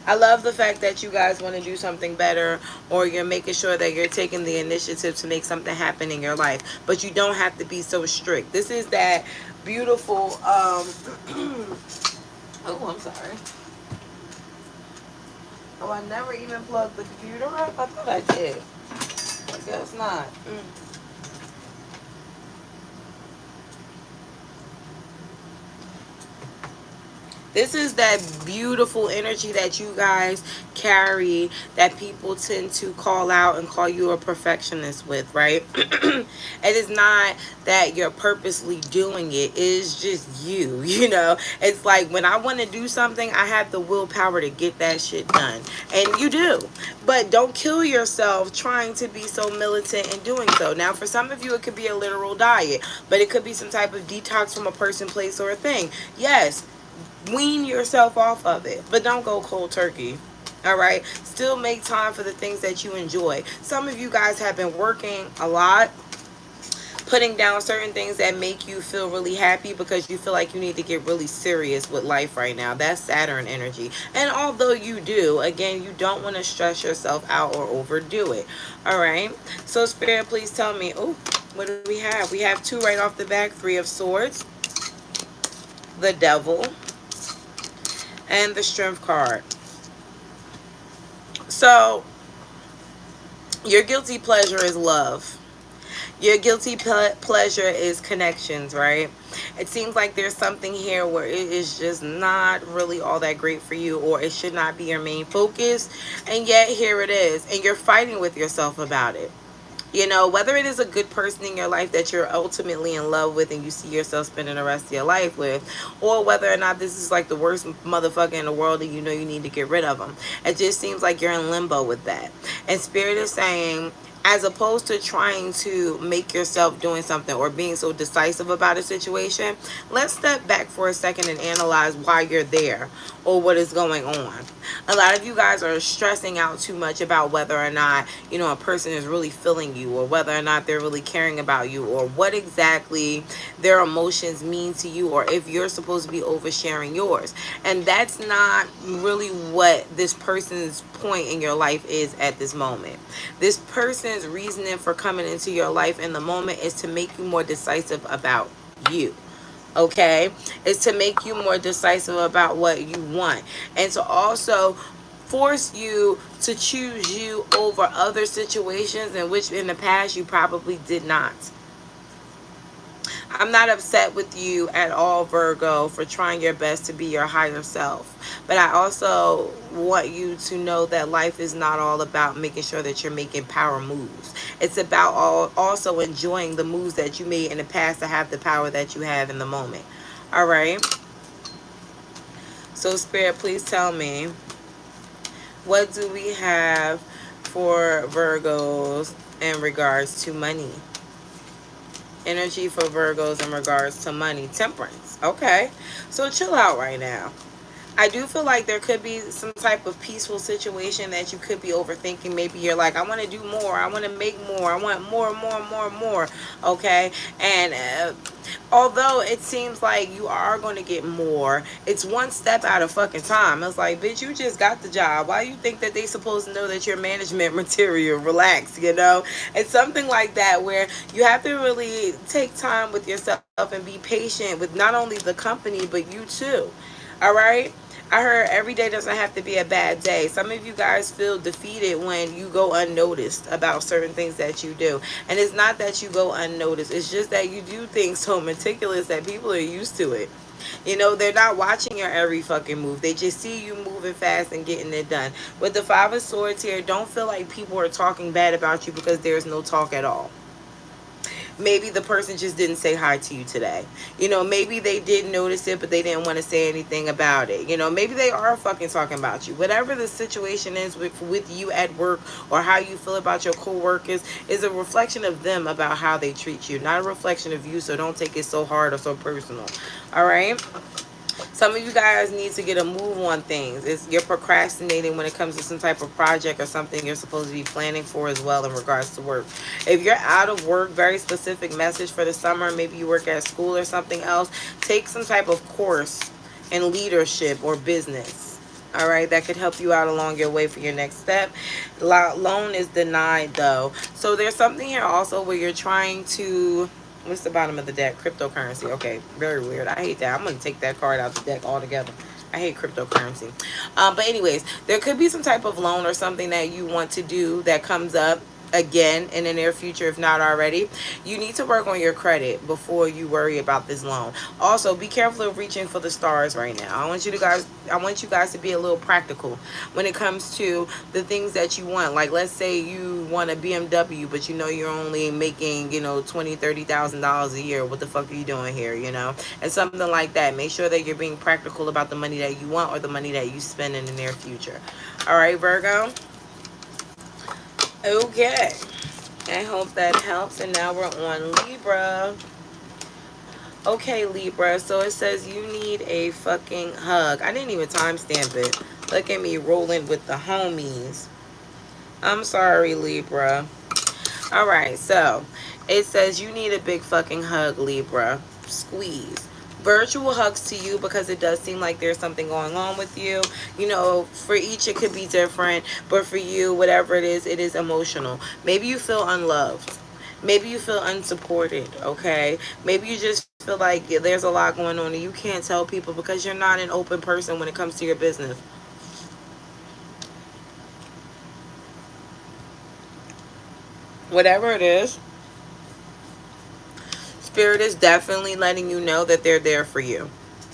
I love the fact that you guys want to do something better, or you're making sure that you're taking the initiative to make something happen in your life. But you don't have to be so strict. This is that beautiful, oh, I'm sorry. Oh, I never even plugged the computer up. I thought I did. I guess not. This is that beautiful energy that you guys carry, that people tend to call out and call you a perfectionist with, right? It is not that you're purposely doing it. It is just you, you know? It's like when I want to do something, I have the willpower to get that shit done. And you do. But don't kill yourself trying to be so militant in doing so. Now, for some of you, it could be a literal diet, but it could be some type of detox from a person, place, or a thing. Yes, wean yourself off of it, but don't go cold turkey. All right, still make time for the things that you enjoy. Some of you guys have been working a lot, putting down certain things that make you feel really happy because you feel like you need to get really serious with life right now. That's Saturn energy. And although you do, again, you don't want to stress yourself out or overdo it. All right, so Spirit, please tell me, oh, what do we have? We have two right off the back. Three of Swords, the Devil, and the Strength card. So your guilty pleasure is love. Your guilty pleasure is connections, right? It seems like there's something here where it is just not really all that great for you, or it should not be your main focus, and yet here it is, and you're fighting with yourself about it. You know, whether it is a good person in your life that you're ultimately in love with and you see yourself spending the rest of your life with, or whether or not this is like the worst motherfucker in the world and you know you need to get rid of them. It just seems like you're in limbo with that. And Spirit is saying, as opposed to trying to make yourself doing something or being so decisive about a situation, let's step back for a second and analyze why you're there or what is going on. A lot of you guys are stressing out too much about whether or not, you know, a person is really feeling you, or whether or not they're really caring about you, or what exactly their emotions mean to you, or if you're supposed to be oversharing yours. And that's not really what this person's point in your life is at this moment. This person's reasoning for coming into your life in the moment is to make you more decisive about you. Okay, is to make you more decisive about what you want, and to also force you to choose you over other situations in which in the past you probably did not. I'm not upset with you at all, Virgo, for trying your best to be your higher self. But I also want you to know that life is not all about making sure that you're making power moves. It's about also enjoying the moves that you made in the past to have the power that you have in the moment. All right? So, Spirit, please tell me, what do we have for Virgos in regards to money? Energy for Virgos in regards to money. Temperance. Okay. So chill out right now. I do feel like there could be some type of peaceful situation that you could be overthinking. Maybe you're like, I want to do more. I want to make more. I want more. Okay. And although it seems like you are going to get more, it's one step at a fucking time. It's like, bitch, you just got the job. Why you think that they supposed to know that you're management material? Relax, you know? It's something like that where you have to really take time with yourself and be patient with not only the company, but you too. All right? I heard every day doesn't have to be a bad day. Some of you guys feel defeated when you go unnoticed about certain things that you do. And it's not that you go unnoticed. It's just that you do things so meticulous that people are used to it. You know, they're not watching your every fucking move. They just see you moving fast and getting it done. With the Five of Swords here, don't feel like people are talking bad about you because there's no talk at all. Maybe the person just didn't say hi to you today. You know, maybe they did notice it, but they didn't want to say anything about it. You know, maybe they are fucking talking about you. Whatever the situation is with you at work, or how you feel about your co-workers, is a reflection of them about how they treat you, not a reflection of you. So don't take it so hard or so personal. All right? Some of you guys need to get a move on things. You're procrastinating when it comes to some type of project or something you're supposed to be planning for as well in regards to work. If you're out of work, very specific message for the summer. Maybe you work at school or something else. Take some type of course in leadership or business. All right, that could help you out along your way for your next step. Loan is denied though. So there's something here also where you're trying to, what's the bottom of the deck? Cryptocurrency. Okay, very weird. I hate that. I'm going to take that card out the deck altogether. I hate cryptocurrency. But anyways, there could be some type of loan or something that you want to do that comes up again in the near future, if not already. You need to work on your credit before you worry about this loan. Also, be careful of reaching for the stars right now. I want you guys to be a little practical when it comes to the things that you want. Like, let's say you want a BMW, but you know you're only making, you know, $20,000-$30,000 a year. What the fuck are you doing here, you know? And something like that. Make sure that you're being practical about the money that you want or the money that you spend in the near future. All right, Virgo. Okay, I hope that helps. And now we're on Libra. Okay, Libra, so it says you need a fucking hug. I didn't even timestamp it. Look at me rolling with the homies. I'm sorry, Libra. All right, so it says you need a big fucking hug, Libra. Squeeze. Virtual hugs to you, because it does seem like there's something going on with you. You know, for each it could be different, but for you, whatever it is emotional. Maybe you feel unloved. Maybe you feel unsupported, okay? Maybe you just feel like there's a lot going on and you can't tell people because you're not an open person when it comes to your business. Whatever it is, Spirit is definitely letting you know that they're there for you.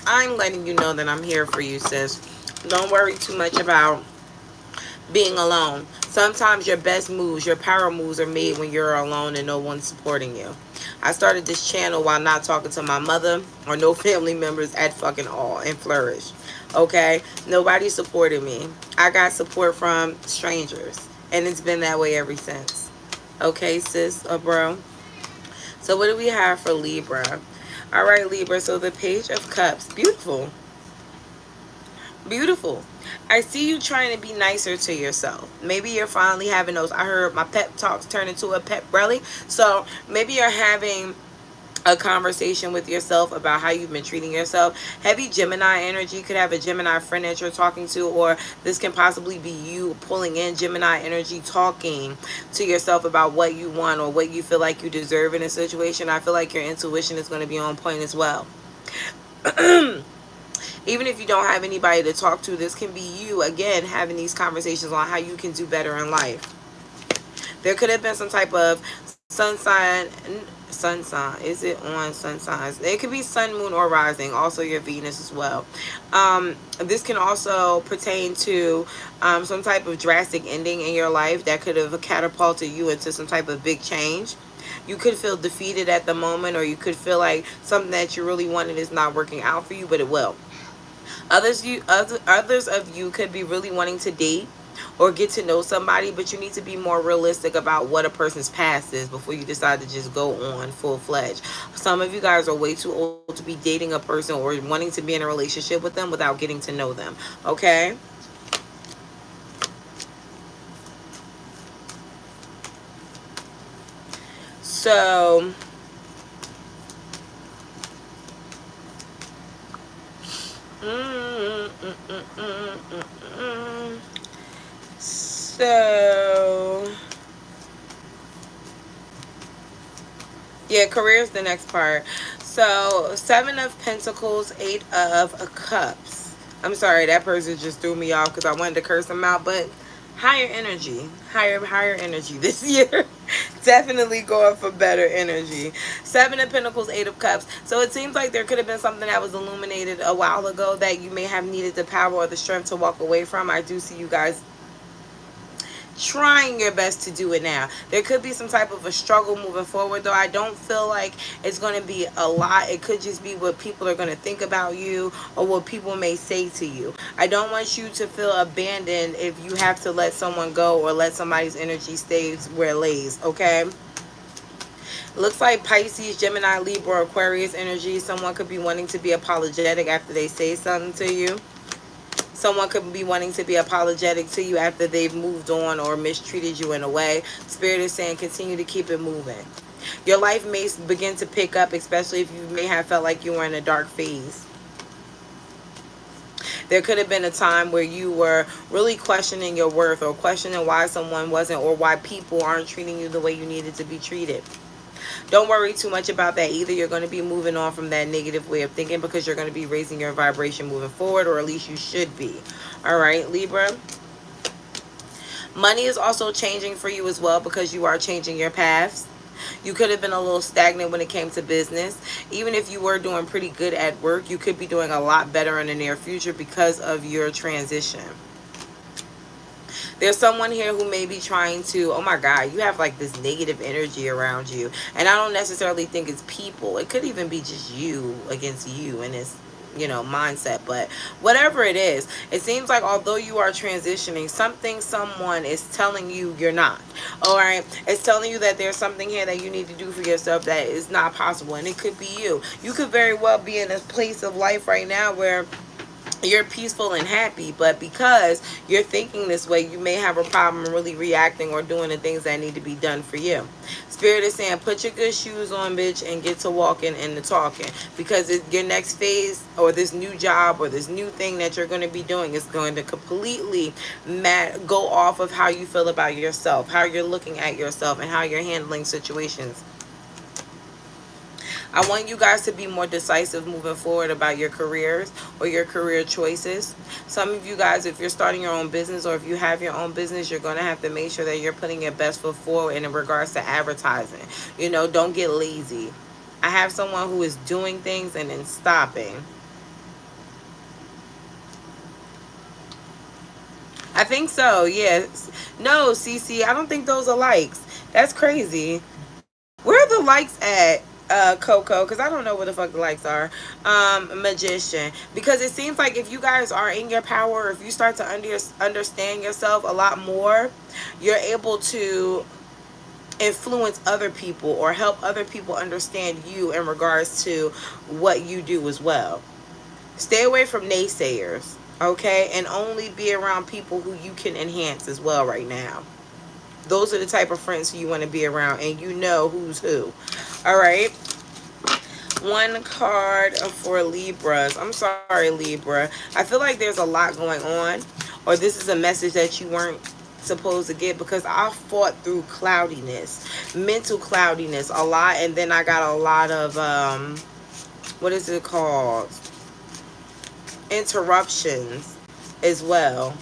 I'm letting you know that I'm here for you, sis. Don't worry too much about being alone. Sometimes your best moves, your power moves are made when you're alone and no one's supporting you. I started this channel while not talking to my mother or no family members at fucking all, and Flourish. Okay? Nobody supported me. I got support from strangers. And it's been that way ever since. Okay, sis or bro? So what do we have for Libra? All right, Libra. So the Page of Cups. Beautiful. Beautiful. I see you trying to be nicer to yourself. Maybe you're finally having those. I heard my pep talks turn into a pep rally. So maybe you're having a conversation with yourself about how you've been treating yourself. Heavy Gemini energy. Could have a Gemini friend that you're talking to, or this can possibly be you pulling in Gemini energy, talking to yourself about what you want or what you feel like you deserve in a situation. I feel like your intuition is going to be on point as well. Even if you don't have anybody to talk to, this can be you, again, having these conversations on how you can do better in life. There could have been some type of sun sign. Is it on sun signs? It could be sun, moon, or rising. Also your Venus as well. This can also pertain to some type of drastic ending in your life that could have catapulted you into some type of big change. You could feel defeated at the moment, or you could feel like something that you really wanted is not working out for you, but it will. Others of you could be really wanting to date or get to know somebody, but you need to be more realistic about what a person's past is before you decide to just go on full-fledged. Some of you guys are way too old to be dating a person or wanting to be in a relationship with them without getting to know them, okay? So yeah, career is the next part. So 7 of Pentacles, 8 of Cups. I'm sorry, that person just threw me off because I wanted to curse them out, but higher energy, higher energy this year. Definitely going for better energy. 7 of Pentacles, 8 of Cups. So it seems like there could have been something that was illuminated a while ago that you may have needed the power or the strength to walk away from. I do see you guys trying your best to do it now. There could be some type of a struggle moving forward, though I don't feel like it's going to be a lot. It could just be what people are going to think about you or what people may say to you. I don't want you to feel abandoned if you have to let someone go or let somebody's energy stay where it lays, okay? Looks like Pisces, Gemini, Libra, Aquarius energy. Someone could be wanting to be apologetic after they say something to you. Someone could be wanting to be apologetic to you after they've moved on or mistreated you in a way. Spirit is saying continue to keep it moving. Your life may begin to pick up, especially if you may have felt like you were in a dark phase. There could have been a time where you were really questioning your worth, or questioning why someone wasn't, or why people aren't treating you the way you needed to be treated. Don't worry too much about that either. You're going to be moving on from that negative way of thinking, because you're going to be raising your vibration moving forward, or at least you should be. All right, Libra. Money is also changing for you as well, because you are changing your paths. You could have been a little stagnant when it came to business. Even if you were doing pretty good at work, you could be doing a lot better in the near future because of your transition. There's someone here who may be trying to, oh my God, you have like this negative energy around you. And I don't necessarily think it's people. It could even be just you against you in this, you know, mindset. But whatever it is, it seems like although you are transitioning, someone is telling you you're not. All right. It's telling you that there's something here that you need to do for yourself that is not possible. And it could be you. You could very well be in a place of life right now where you're peaceful and happy, but because you're thinking this way, you may have a problem really reacting or doing the things that need to be done for you. Spirit is saying, put your good shoes on, bitch, and get to walking and to talking, because your next phase, or this new job, or this new thing that you're going to be doing, is going to completely go off of how you feel about yourself, how you're looking at yourself, and how you're handling situations. I want you guys to be more decisive moving forward about your careers or your career choices. Some of you guys, if you're starting your own business, or if you have your own business, you're going to have to make sure that you're putting your best foot forward in regards to advertising. You know, don't get lazy. I have someone who is doing things and then stopping. I think so, yes. No, CC, I don't think those are likes. That's crazy. Where are the likes at? Coco, because I don't know what the fuck the likes are. Magician, because it seems like if you guys are in your power, if you start to understand yourself a lot more, you're able to influence other people or help other people understand you in regards to what you do as well. Stay away from naysayers, okay, and only be around people who you can enhance as well right now. Those are the type of friends who you want to be around, and you know who's who. All right. One card for Libras. I'm sorry, Libra. I feel like there's a lot going on, or this is a message that you weren't supposed to get, because I fought through cloudiness, mental cloudiness a lot, and then I got a lot of, what is it called? Interruptions as well.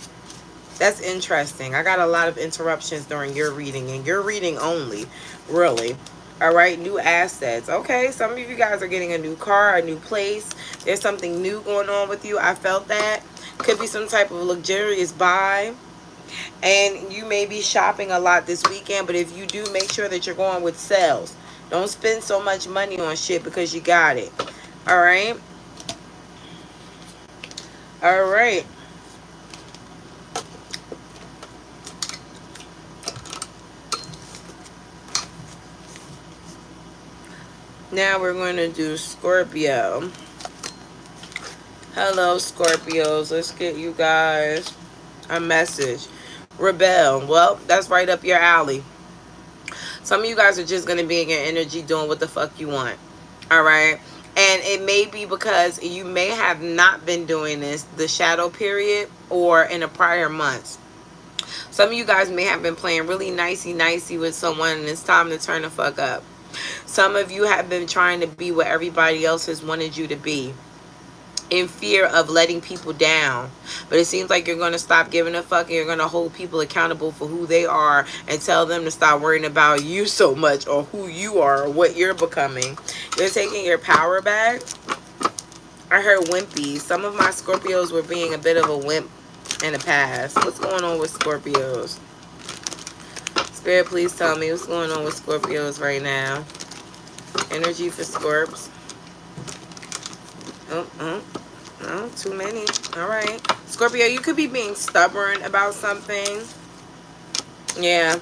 That's interesting. I got a lot of interruptions during your reading, and your reading only, really. All right, new assets. Okay, some of you guys are getting a new car, a new place. There's something new going on with you. I felt that. Could be some type of luxurious buy. And you may be shopping a lot this weekend, but if you do, make sure that you're going with sales. Don't spend so much money on shit because you got it. All right. All right. Now we're going to do Scorpio. Hello, Scorpios. Let's get you guys a message. Rebel. Well, that's right up your alley. Some of you guys are just going to be in your energy doing what the fuck you want. All right. And it may be because you may have not been doing this the shadow period or in the prior months. Some of you guys may have been playing really nicey with someone, and it's time to turn the fuck up. Some of you have been trying to be what everybody else has wanted you to be, in fear of letting people down. But it seems like you're going to stop giving a fuck, and you're going to hold people accountable for who they are, and tell them to stop worrying about you so much, or who you are, or what you're becoming. You're taking your power back. I heard wimpy. Some of my Scorpios were being a bit of a wimp in the past. What's going on with Scorpios? Spirit, please tell me what's going on with Scorpios right now. Energy for Scorps. Oh, too many. All right. Scorpio, you could be being stubborn about something. Yeah.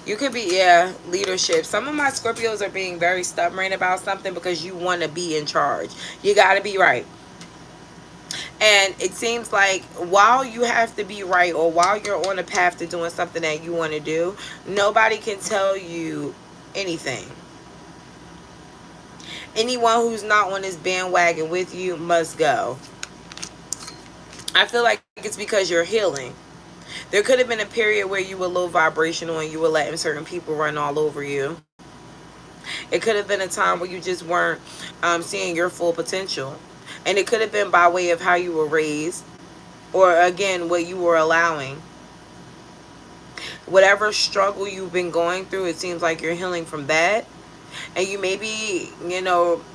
You could be, yeah, leadership. Some of my Scorpios are being very stubborn about something because you want to be in charge. You got to be right. And it seems like while you have to be right, or while you're on a path to doing something that you want to do, nobody can tell you anything. Anyone who's not on this bandwagon with you must go. I feel like it's because you're healing. There could have been a period where you were low vibrational and you were letting certain people run all over you. It could have been a time where you just weren't seeing your full potential. And it could have been by way of how you were raised, or again, what you were allowing. Whatever struggle you've been going through, it seems like you're healing from that. And you may be,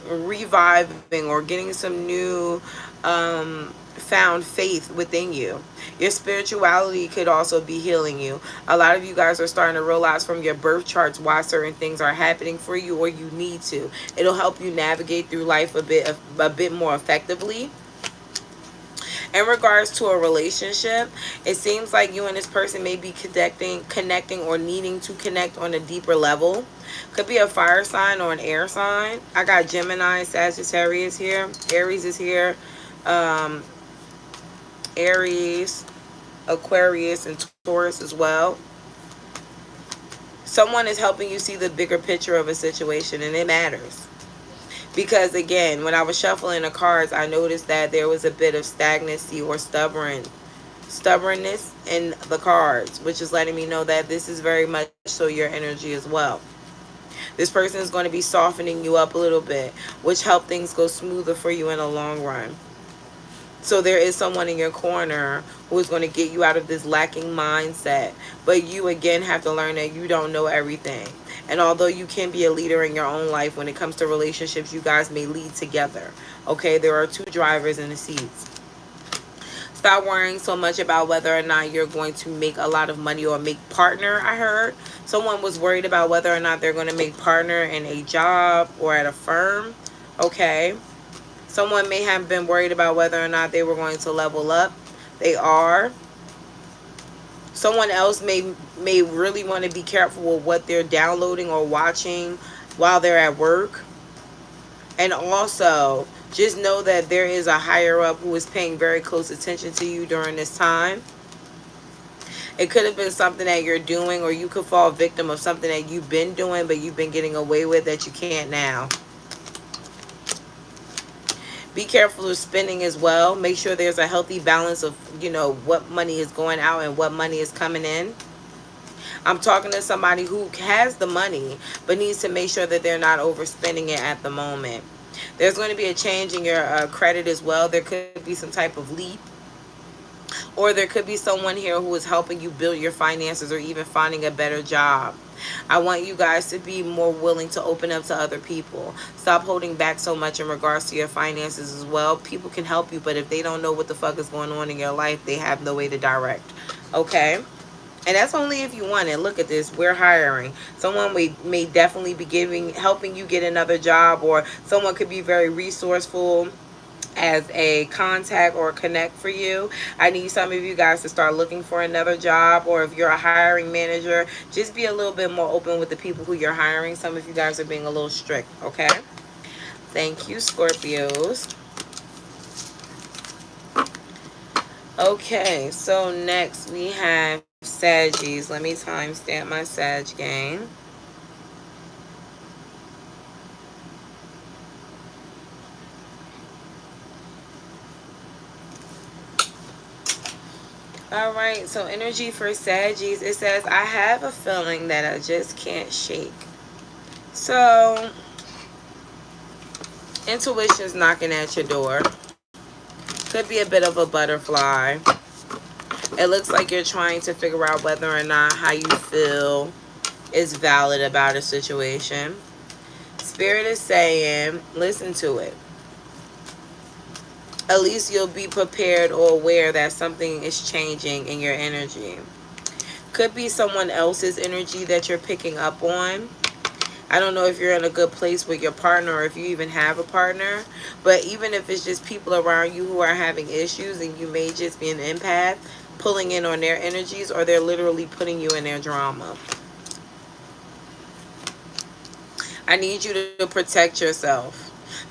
reviving or getting some new found faith within you. Your spirituality could also be healing you. A lot of you guys are starting to realize from your birth charts why certain things are happening for you, or you need to. It'll help you navigate through life a bit more effectively. In regards to a relationship, it seems like you and this person may be connecting or needing to connect on a deeper level. Could be a fire sign or an air sign. I got Gemini, Sagittarius here. Aries is here. Aries, Aquarius, and Taurus as well. Someone is helping you see the bigger picture of a situation, and it matters. Because again, when I was shuffling the cards, I noticed that there was a bit of stagnancy or stubbornness in the cards, which is letting me know that this is very much so your energy as well. This person is going to be softening you up a little bit, which help things go smoother for you in the long run. So there is someone in your corner who is going to get you out of this lacking mindset. But you, again, have to learn that you don't know everything. And although you can be a leader in your own life, when it comes to relationships, you guys may lead together. Okay, there are two drivers in the seats. Stop worrying so much about whether or not you're going to make a lot of money or make partner. I heard someone was worried about whether or not they're going to make partner in a job or at a firm. Okay. Someone may have been worried about whether or not they were going to level up. They are. Someone else may really want to be careful with what they're downloading or watching while they're at work. And also, just know that there is a higher up who is paying very close attention to you during this time. It could have been something that you're doing, or you could fall victim of something that you've been doing but you've been getting away with that you can't now. Be careful of spending as well. Make sure there's a healthy balance of, what money is going out and what money is coming in. I'm talking to somebody who has the money but needs to make sure that they're not overspending it at the moment. There's going to be a change in your credit as well. There could be some type of leap. Or there could be someone here who is helping you build your finances or even finding a better job. I want you guys to be more willing to open up to other people. Stop holding back so much in regards to your finances as well. People can help you, but if they don't know what the fuck is going on in your life, they have no way to direct. Okay? And that's only if you want it. Look at this. We're hiring. Someone may definitely be helping you get another job, or someone could be very resourceful as a contact or connect for you. I need some of you guys to start looking for another job, or if you're a hiring manager, just be a little bit more open with the people who you're hiring. Some of you guys are being a little strict, okay? Thank you, Scorpios. Okay, so next we have Saggies. Let me timestamp my Sag game. Alright, so energy for Saggies. It says, I have a feeling that I just can't shake. So, intuition's knocking at your door. Could be a bit of a butterfly. It looks like you're trying to figure out whether or not how you feel is valid about a situation. Spirit is saying, listen to it. At least you'll be prepared or aware that something is changing in your energy. Could be someone else's energy that you're picking up on. I don't know if you're in a good place with your partner, or if you even have a partner. But even if it's just people around you who are having issues, and you may just be an empath, pulling in on their energies, or they're literally putting you in their drama. I need you to protect yourself.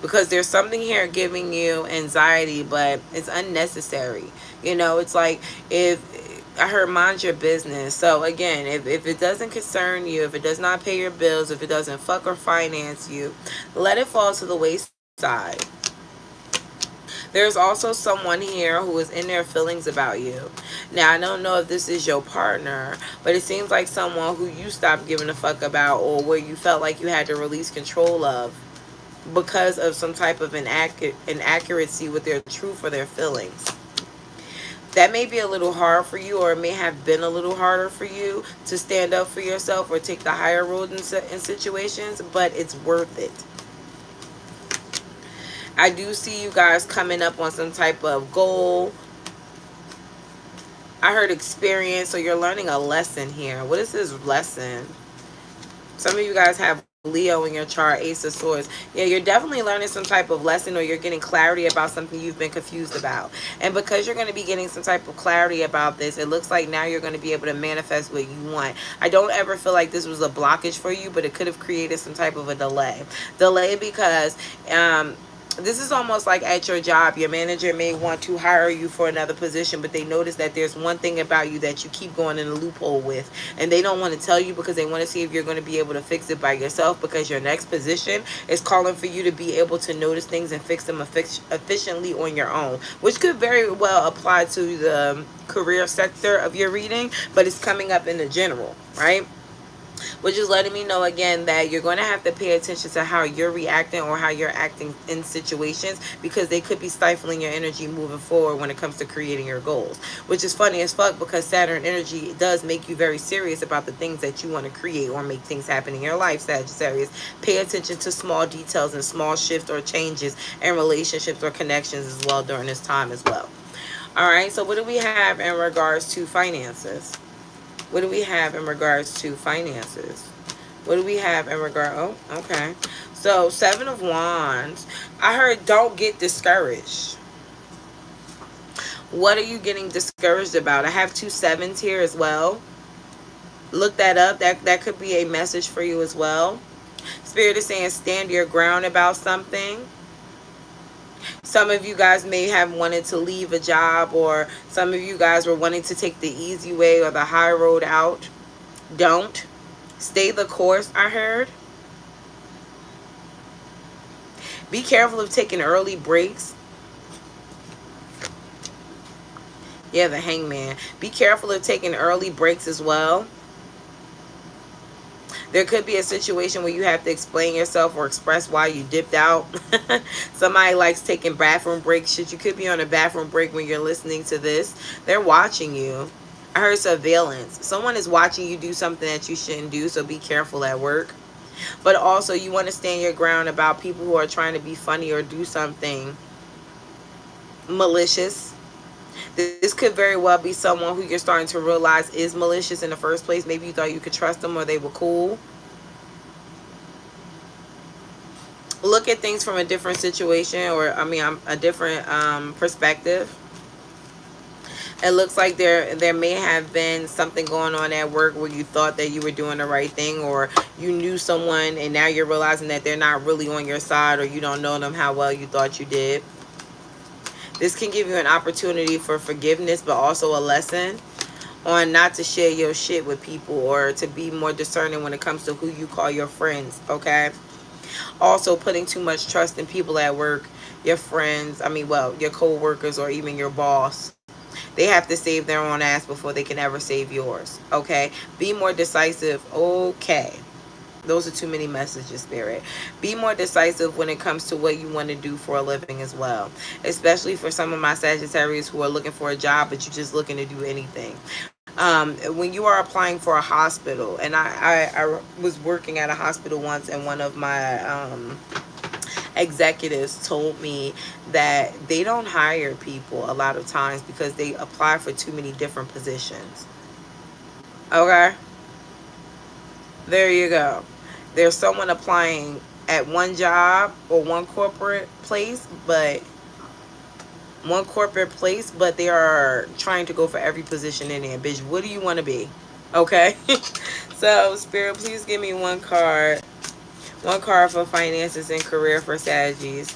Because there's something here giving you anxiety, but it's unnecessary. It's like, if I heard mind your business. So again, if it doesn't concern you, if it does not pay your bills, if it doesn't fuck or finance you, let it fall to the wayside. There's also someone here who is in their feelings about you. Now, I don't know if this is your partner, but it seems like someone who you stopped giving a fuck about, or where you felt like you had to release control of because of some type of inaccuracy with their truth or their feelings. That may be a little hard for you, or it may have been a little harder for you to stand up for yourself or take the higher road in situations, but it's worth it. I do see you guys coming up on some type of goal. I heard experience, so you're learning a lesson here. What is this lesson? Some of you guys have Leo in your chart, Ace of Swords. Yeah, you're definitely learning some type of lesson, or you're getting clarity about something you've been confused about. And because you're going to be getting some type of clarity about this, it looks like now you're going to be able to manifest what you want. I don't ever feel like this was a blockage for you, but it could have created some type of a delay. Delay because this is almost like at your job, your manager may want to hire you for another position, but they notice that there's one thing about you that you keep going in a loophole with, and they don't want to tell you because they want to see if you're going to be able to fix it by yourself, because your next position is calling for you to be able to notice things and fix them efficiently on your own, which could very well apply to the career sector of your reading, but it's coming up in the general, right? Which is letting me know again that you're going to have to pay attention to how you're reacting or how you're acting in situations, because they could be stifling your energy moving forward when it comes to creating your goals. Which is funny as fuck, because Saturn energy does make you very serious about the things that you want to create or make things happen in your life, Sagittarius. Pay attention to small details and small shifts or changes in relationships or connections as well during this time as well. All right, so what do we have in regards to finances? What do we have in regards to finances? What do we have in regard? Oh, okay. So, Seven of Wands. I heard don't get discouraged. What are you getting discouraged about? I have 2 sevens here as well. Look that up. That could be a message for you as well. Spirit is saying stand your ground about something. Some of you guys may have wanted to leave a job, or some of you guys were wanting to take the easy way or the high road out. Don't. Stay the course, I heard. Be careful of taking early breaks. Yeah, the Hangman. Be careful of taking early breaks as well. There could be a situation where you have to explain yourself or express why you dipped out. Somebody likes taking bathroom breaks. Shit, you could be on a bathroom break when you're listening to this. They're watching you. I heard surveillance. Someone is watching you do something that you shouldn't do, so be careful at work. But also, you want to stand your ground about people who are trying to be funny or do something malicious. This could very well be someone who you're starting to realize is malicious in the first place. Maybe you thought you could trust them or they were cool. Look at things from a different situation, or a different perspective. It looks like there may have been something going on at work where you thought that you were doing the right thing, or you knew someone and now you're realizing that they're not really on your side, or you don't know them how well you thought you did. This can give you an opportunity for forgiveness, but also a lesson on not to share your shit with people, or to be more discerning when it comes to who you call your friends, okay? Also, putting too much trust in people at work, your friends, your co-workers, or even your boss. They have to save their own ass before they can ever save yours, okay? Be more decisive, okay? Those are too many messages, Spirit. Be more decisive when it comes to what you want to do for a living as well. Especially for some of my Sagittarius who are looking for a job, but you're just looking to do anything. When you are applying for a hospital, and I was working at a hospital once, and one of my executives told me that they don't hire people a lot of times because they apply for too many different positions. Okay? There you go. There's someone applying at one job or one corporate place, but they are trying to go for every position in there. Bitch, what do you want to be? Okay? So, Spirit, please give me one card. One card for finances and career for Saggies.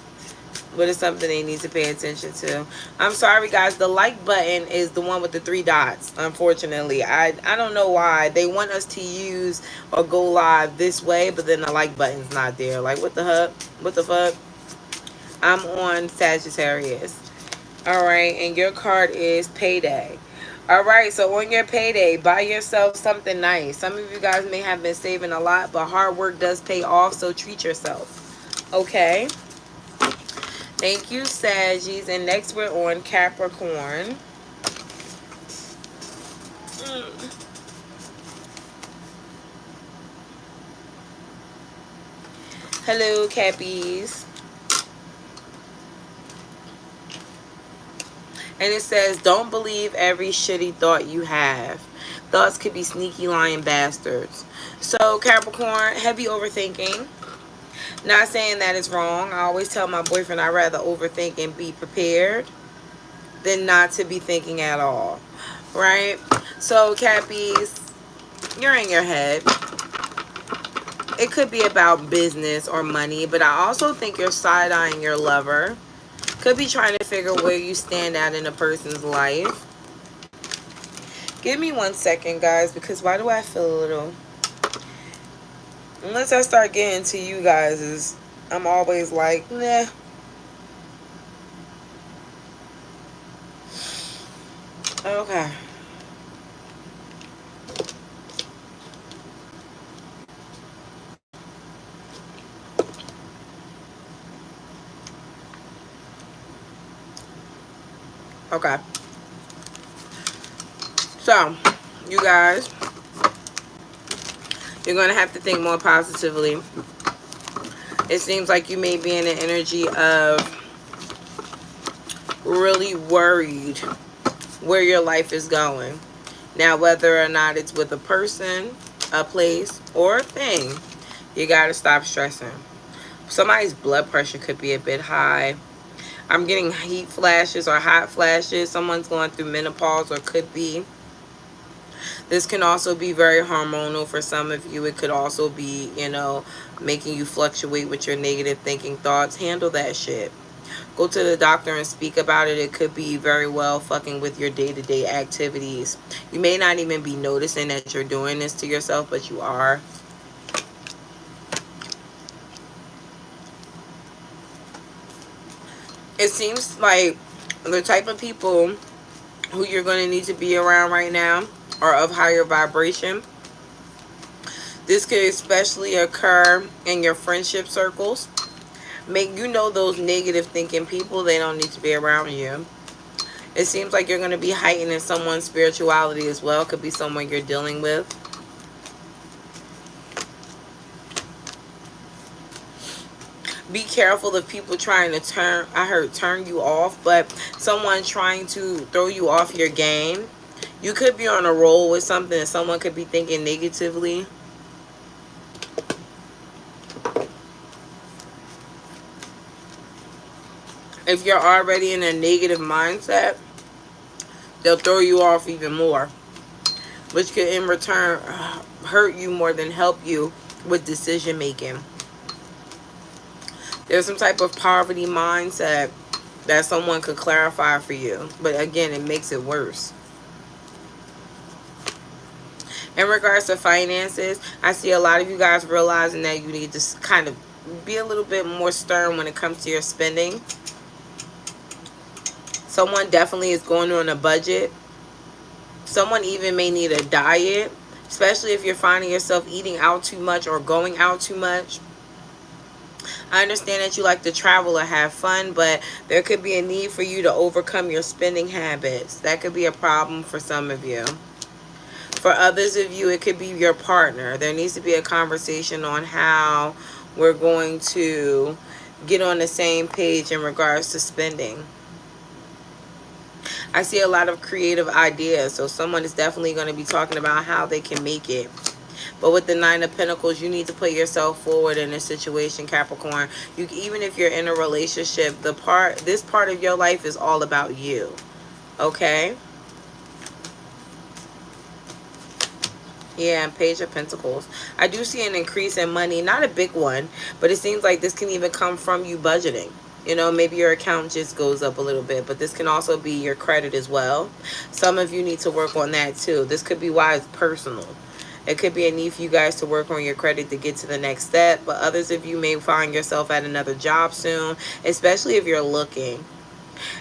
What is something they need to pay attention to? I'm sorry, guys. The like button is the one with the 3 dots, unfortunately. I don't know why. They want us to use or go live this way, but then the like button's not there. Like, what the heck? What the fuck? I'm on Sagittarius. All right, and your card is payday. All right, so on your payday, buy yourself something nice. Some of you guys may have been saving a lot, but hard work does pay off, so treat yourself. Okay? Thank you, Saggies. And next we're on Capricorn. Hello, Cappies. And it says, don't believe every shitty thought you have. Thoughts could be sneaky, lying bastards. So, Capricorn, heavy overthinking. Not saying that it's wrong. I always tell my boyfriend I'd rather overthink and be prepared than not to be thinking at all. Right? So, Cappies, you're in your head. It could be about business or money, but I also think you're side-eyeing your lover. Could be trying to figure where you stand at in a person's life. Give me 1 second, guys, because why do I feel a little... Unless I start getting to you guys, I'm always like, nah. Okay. Okay. So, you guys, you're going to have to think more positively. It seems like you may be in an energy of really worried where your life is going. Now, whether or not it's with a person, a place, or a thing, you got to stop stressing. Somebody's blood pressure could be a bit high. I'm getting heat flashes or hot flashes. Someone's going through menopause or could be. This can also be very hormonal for some of you. It could also be, you know, making you fluctuate with your negative thinking thoughts. Handle that shit. Go to the doctor and speak about it. It could be very well fucking with your day-to-day activities. You may not even be noticing that you're doing this to yourself, but you are. It seems like the type of people who you're going to need to be around right now are of higher vibration. This could especially occur in your friendship circles. Make you know those negative thinking people, they don't need to be around you. It seems like you're going to be heightening someone's spirituality as well. Could be someone you're dealing with. Be careful of people trying to turn you off, but someone trying to throw you off your game. You could be on a roll with something and someone could be thinking negatively. If you're already in a negative mindset, they'll throw you off even more, which could in return hurt you more than help you with decision making. There's some type of poverty mindset that someone could clarify for you, but again, it makes it worse. In regards to finances, I see a lot of you guys realizing that you need to kind of be a little bit more stern when it comes to your spending. Someone definitely is going on a budget. Someone even may need a diet, especially if you're finding yourself eating out too much or going out too much. I understand that you like to travel or have fun, but there could be a need for you to overcome your spending habits. That could be a problem for some of you. For others of you, it could be your partner. There needs to be a conversation on how we're going to get on the same page in regards to spending. I see a lot of creative ideas, so someone is definitely going to be talking about how they can make it. But with the Nine of Pentacles, you need to put yourself forward in a situation, Capricorn. Even if you're in a relationship, this part of your life is all about you. Okay? Yeah, and Page of Pentacles. I do see an increase in money. Not a big one, but it seems like this can even come from you budgeting. You know, maybe your account just goes up a little bit, but this can also be your credit as well. Some of you need to work on that too. This could be why it's personal. It could be a need for you guys to work on your credit to get to the next step, but others of you may find yourself at another job soon, especially if you're looking.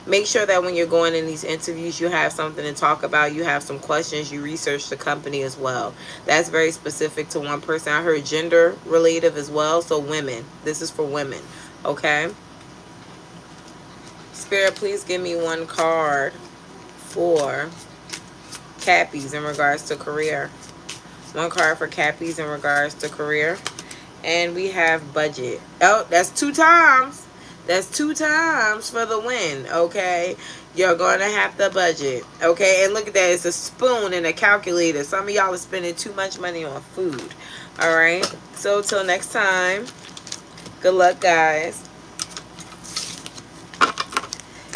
Make sure that when you're going in these interviews, you have something to talk about. You have some questions. You research the company as well. That's very specific to one person. I heard gender relative as well. So women. This is for women. Okay. Spirit, please give me one card for Cappies in regards to career. One card for Cappies in regards to career. And we have budget. Oh, that's 2 times. That's 2 times for the win, okay? You're going to have to budget, okay? And look at that. It's a spoon and a calculator. Some of y'all are spending too much money on food, all right? So, till next time, good luck, guys.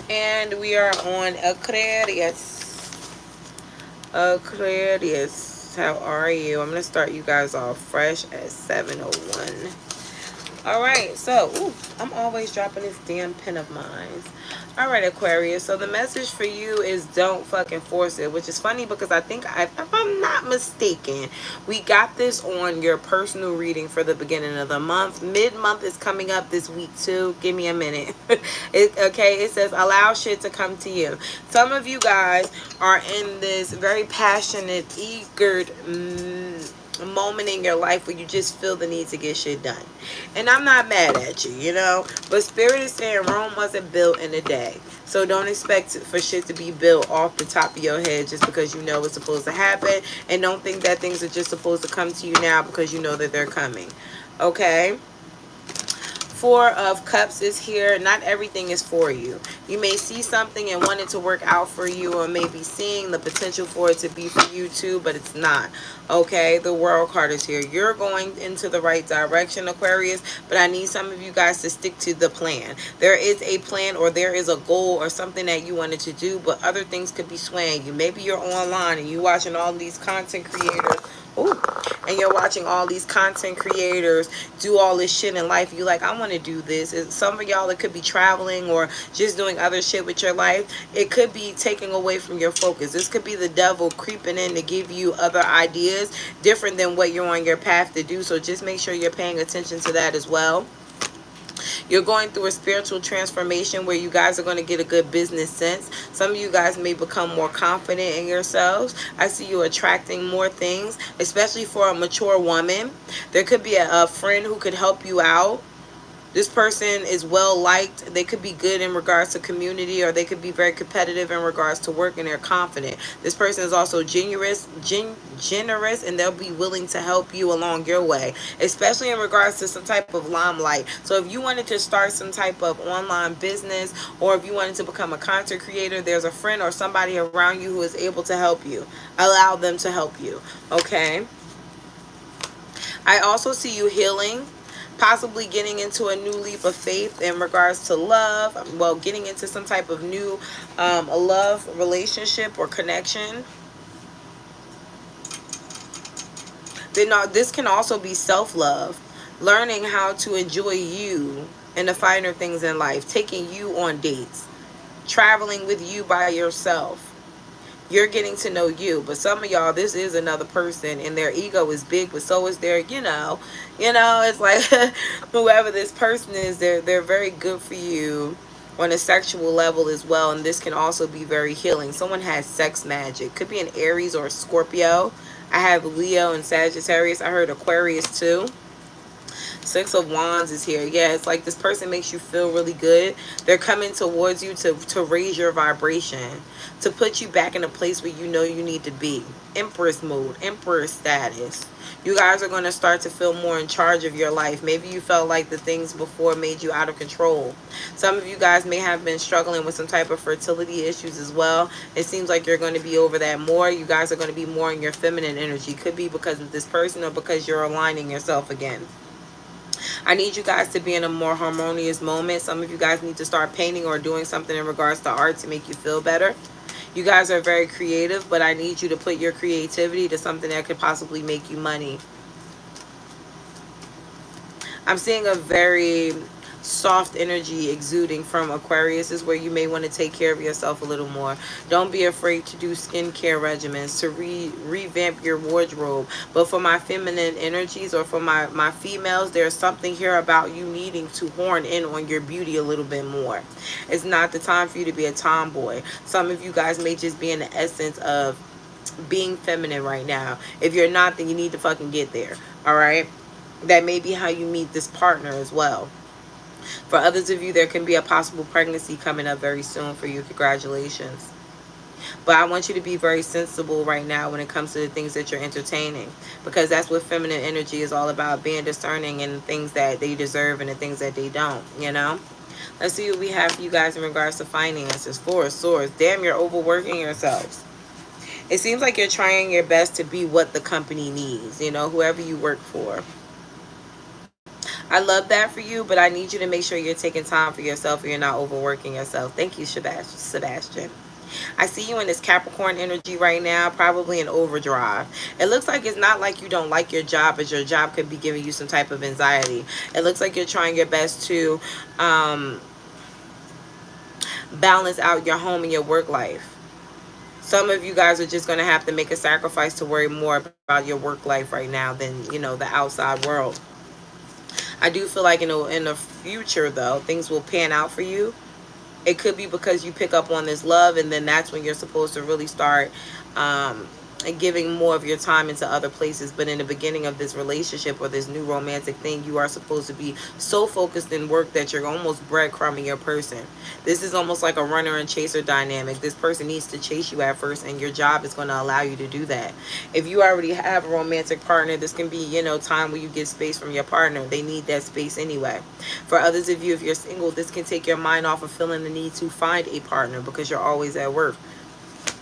And we are on Aquarius. Aquarius, how are you? I'm going to start you guys off fresh at 7:01. All right, so I'm always dropping this damn pen of mine. All right, Aquarius, so the message for you is don't fucking force it, which is funny because I think, if I'm not mistaken, we got this on your personal reading for the beginning of the month. Mid-month is coming up this week too. Give me a minute. Okay, it says allow shit to come to you. Some of you guys are in this very passionate, eager moment in your life where you just feel the need to get shit done. And I'm not mad at you, you know, but Spirit is saying Rome wasn't built in a day. So don't expect for shit to be built off the top of your head just because you know it's supposed to happen. And don't think that things are just supposed to come to you now because you know that they're coming. Okay? 4 of Cups is here. Not everything is for you. You may see something and want it to work out for you, or maybe seeing the potential for it to be for you too, but it's not. Okay, the World card is here. You're going into the right direction, Aquarius, but I need some of you guys to stick to the plan. There is a plan, or there is a goal or something that you wanted to do, but other things could be swaying you. Maybe you're online and you're watching all these content creators. Ooh, and you're watching all these content creators do all this shit in life. You like, I want to do this. And some of y'all, it could be traveling or just doing other shit with your life. It could be taking away from your focus. This could be the devil creeping in to give you other ideas different than what you're on your path to do. So just make sure you're paying attention to that as well. You're going through a spiritual transformation where you guys are going to get a good business sense. Some of you guys may become more confident in yourselves. I see you attracting more things, especially for a mature woman. There could be a friend who could help you out. This person is well liked. They could be good in regards to community, or they could be very competitive in regards to work, and they're confident. This person is also generous, and they'll be willing to help you along your way, especially in regards to some type of limelight. So if you wanted to start some type of online business, or if you wanted to become a content creator, there's a friend or somebody around you who is able to help you. Allow them to help you. Okay. I also see you healing. Possibly getting into a new leap of faith in regards to love. Well, getting into some type of new love relationship or connection. Then this can also be self-love. Learning how to enjoy you and the finer things in life. Taking you on dates. Traveling with you by yourself. You're getting to know you. But some of y'all, this is another person and their ego is big, but so is their, you know, it's like whoever this person is, they're very good for you on a sexual level as well. And this can also be very healing. Someone has sex magic. Could be an Aries or a Scorpio. I have Leo and Sagittarius. I heard Aquarius too. 6 of Wands is here. Yeah, it's like this person makes you feel really good. They're coming towards you to raise your vibration, to put you back in a place where you know you need to be. Empress mode, Emperor status. You guys are going to start to feel more in charge of your life. Maybe you felt like the things before made you out of control. Some of you guys may have been struggling with some type of fertility issues as well. It seems like you're going to be over that more. You guys are going to be more in your feminine energy. Could be because of this person or because you're aligning yourself again. I need you guys to be in a more harmonious moment. Some of you guys need to start painting or doing something in regards to art to make you feel better. You guys are very creative, but I need you to put your creativity to something that could possibly make you money. I'm seeing a very soft energy exuding from Aquarius is where you may want to take care of yourself a little more. Don't be afraid to do skincare regimens, to revamp your wardrobe. But for my feminine energies, or for my females, there's something here about you needing to horn in on your beauty a little bit more. It's not the time for you to be a tomboy. Some of you guys may just be in the essence of being feminine right now. If you're not, then you need to fucking get there. All right? That may be how you meet this partner as well. For others of you, there can be a possible pregnancy coming up very soon for you. Congratulations. But I want you to be very sensible right now when it comes to the things that you're entertaining, because that's what feminine energy is all about, being discerning in the things that they deserve and the things that they don't, you know? Let's see what we have for you guys in regards to finances. Four of Swords. Damn, you're overworking yourselves. It seems like you're trying your best to be what the company needs, you know, whoever you work for. I love that for you, but I need you to make sure you're taking time for yourself and you're not overworking yourself. Thank you, Sebastian. I see you in this Capricorn energy right now, probably in overdrive. It looks like it's not like you don't like your job, but your job could be giving you some type of anxiety. It looks like you're trying your best to balance out your home and your work life. Some of you guys are just going to have to make a sacrifice to worry more about your work life right now than, you know, the outside world. I do feel like in the future, though, things will pan out for you. It could be because you pick up on this love, and then that's when you're supposed to really start giving more of your time into other places. But in the beginning of this relationship or this new romantic thing, you are supposed to be so focused in work that you're almost breadcrumbing your person. This is almost like a runner and chaser dynamic. This person needs to chase you at first, and your job is going to allow you to do that. If you already have a romantic partner, this can be, you know, time where you get space from your partner. They need that space anyway. For others of you, if you're single, this can take your mind off of feeling the need to find a partner because you're always at work.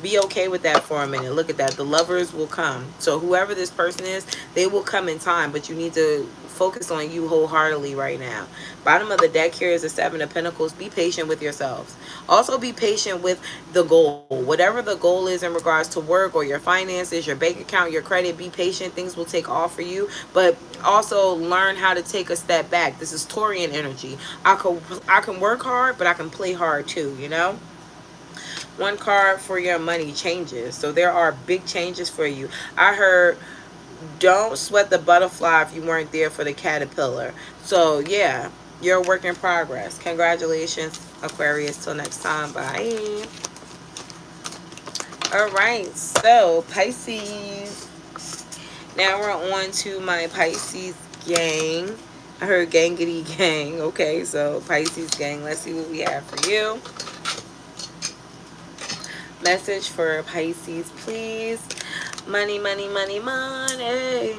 Be okay with that for a minute. Look at that. The lovers will come. So whoever this person is, they will come in time, but you need to focus on you wholeheartedly right now. Bottom of the deck here is the Seven of Pentacles. Be patient with yourselves. Also be patient with the goal. Whatever the goal is in regards to work or your finances, your bank account, your credit, be patient. Things will take off for you, but also learn how to take a step back. This is Taurian energy. I can work hard, but I can play hard too, you know? One card for your money, changes. So there are big changes for you. I heard, don't sweat the butterfly if you weren't there for the caterpillar. So yeah, you're a work in progress. Congratulations, Aquarius. Till next time. Bye. All right, so Pisces. Now we're on to my Pisces gang. I heard gangity gang. Okay, so Pisces gang. Let's see what we have for you. Message for Pisces, please. Money, money, money, money.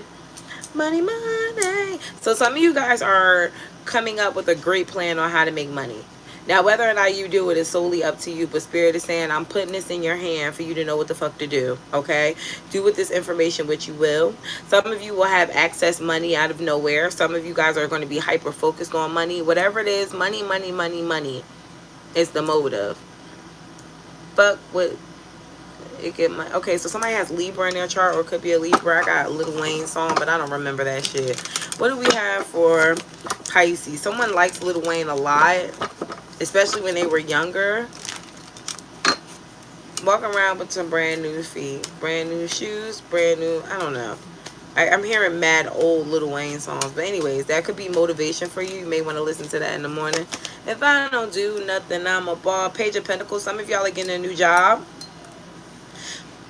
Money, money. So some of you guys are coming up with a great plan on how to make money. Now, whether or not you do it is solely up to you, but Spirit is saying, I'm putting this in your hand for you to know what the fuck to do, okay? Do with this information what you will. Some of you will have access money out of nowhere. Some of you guys are going to be hyper-focused on money. Whatever it is, money, money, money, money is the motive. But what it get my okay, so somebody has Libra in their chart, or it could be a Libra. I got a Lil Wayne song, but I don't remember that shit. What do we have for Pisces? Someone likes Lil Wayne a lot, especially when they were younger. Walking around with some brand new feet, brand new shoes, brand new, I don't know. I'm hearing mad old Lil Wayne songs. But anyways, that could be motivation for you. You may want to listen to that in the morning. If I don't do nothing, I'm a ball. Page of Pentacles. Some of y'all are getting a new job.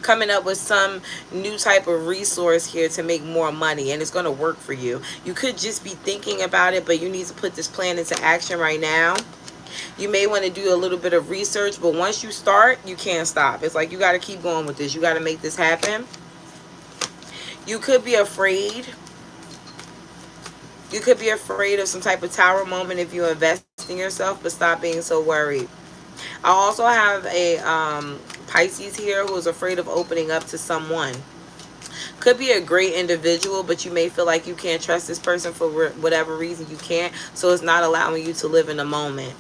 Coming up with some new type of resource here to make more money. And it's going to work for you. You could just be thinking about it, but you need to put this plan into action right now. You may want to do a little bit of research, but once you start, you can't stop. It's like you got to keep going with this. You got to make this happen. You could be afraid. You could be afraid of some type of tower moment if you invest in yourself, but stop being so worried. I also have a Pisces here who is afraid of opening up to someone. Could be a great individual, but you may feel like you can't trust this person for whatever reason you can't. So it's not allowing you to live in the moment.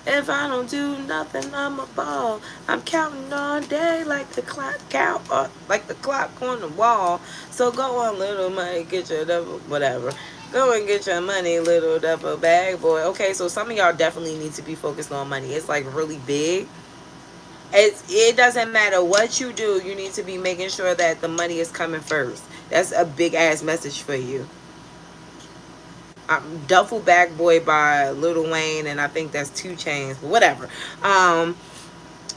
If I don't do nothing, I'm a ball. I'm counting all day like the clock like the clock on the wall. So go on, little money, get your double, whatever. Go and get your money, little duffel bag boy. Okay, so some of y'all definitely need to be focused on money. It's like really big. It doesn't matter what you do, you need to be making sure that the money is coming first. That's a big ass message for you. Duffel Bag Boy by Lil Wayne, and I think that's 2 Chainz, but whatever.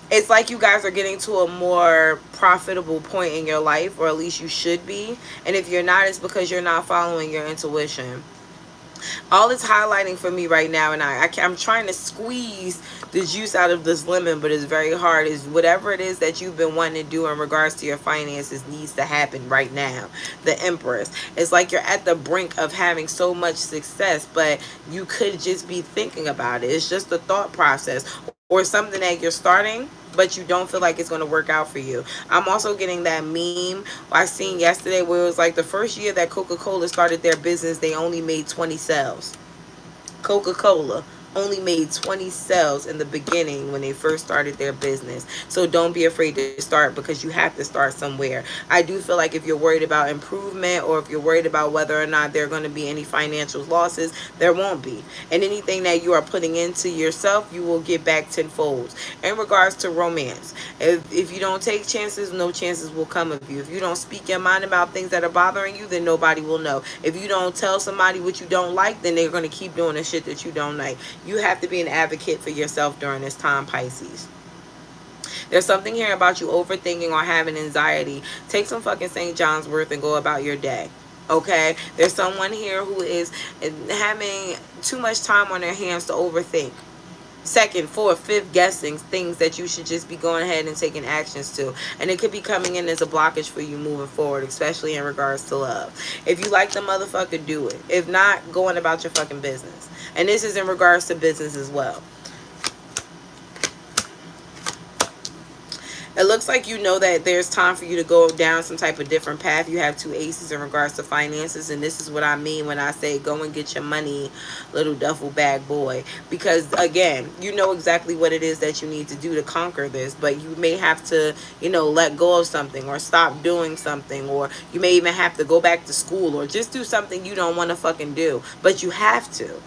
It's like you guys are getting to a more profitable point in your life, or at least you should be. And if you're not, it's because you're not following your intuition. All it's highlighting for me right now, and I'm trying to squeeze the juice out of this lemon, but it's very hard, is whatever it is that you've been wanting to do in regards to your finances needs to happen right now. The Empress. It's like you're at the brink of having so much success, but you could just be thinking about it. It's just the thought process, or something that you're starting but you don't feel like it's going to work out for you. I'm also getting that meme I seen yesterday where it was like the first year that Coca-Cola started their business, they only made 20 sales. Coca-Cola only made 20 sales in the beginning when they first started their business. So don't be afraid to start, because you have to start somewhere. I do feel like if you're worried about improvement, or if you're worried about whether or not there are going to be any financial losses, there won't be. And anything that you are putting into yourself, you will get back tenfold. In regards to romance, if you don't take chances, no chances will come of you. If you don't speak your mind about things that are bothering you, then nobody will know. If you don't tell somebody what you don't like, then they're going to keep doing the shit that you don't like. You have to be an advocate for yourself during this time, Pisces. There's something here about you overthinking or having anxiety. Take some fucking St. John's wort and go about your day. Okay? There's someone here who is having too much time on their hands to overthink. Second, fourth, fifth guessing things that you should just be going ahead and taking actions to. And it could be coming in as a blockage for you moving forward, especially in regards to love. If you like the motherfucker, do it. If not, go on about your fucking business. And this is in regards to business as well. It looks like you know that there's time for you to go down some type of different path. You have 2 aces in regards to finances. And this is what I mean when I say go and get your money, little duffel bag boy. Because, again, you know exactly what it is that you need to do to conquer this. But you may have to, you know, let go of something, or stop doing something. Or you may even have to go back to school, or just do something you don't want to fucking do. But you have to.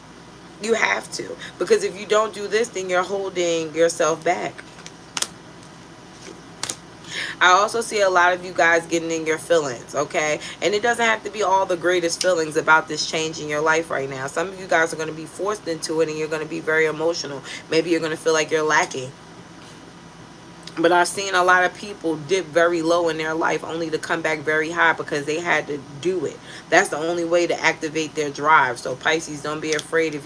You have to. Because if you don't do this, then you're holding yourself back. I also see a lot of you guys getting in your feelings, okay? And it doesn't have to be all the greatest feelings about this change in your life right now. Some of you guys are going to be forced into it, and you're going to be very emotional. Maybe you're going to feel like you're lacking. But I've seen a lot of people dip very low in their life only to come back very high because they had to do it. That's the only way to activate their drive. So Pisces, don't be afraid if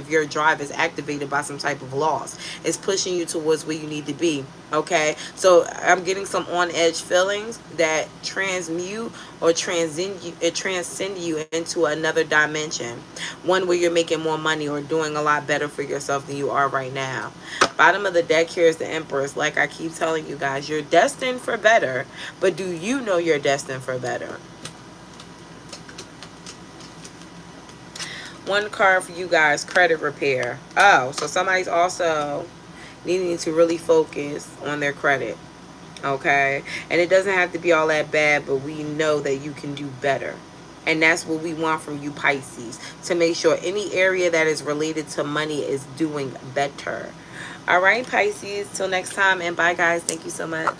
your drive is activated by some type of loss. It's pushing you towards where you need to be. Okay, so I'm getting some on edge feelings that transmute or transcend you into another dimension, one where you're making more money or doing a lot better for yourself than you are right now. Bottom of the deck here is the Empress. Like I keep telling you guys, you're destined for better, but do you know you're destined for better? One card for you guys, credit repair. Oh, so somebody's also needing to really focus on their credit. Okay, and it doesn't have to be all that bad, but we know that you can do better. And that's what we want from you, Pisces, to make sure any area that is related to money is doing better. All right, Pisces, till next time, and bye guys. Thank you so much.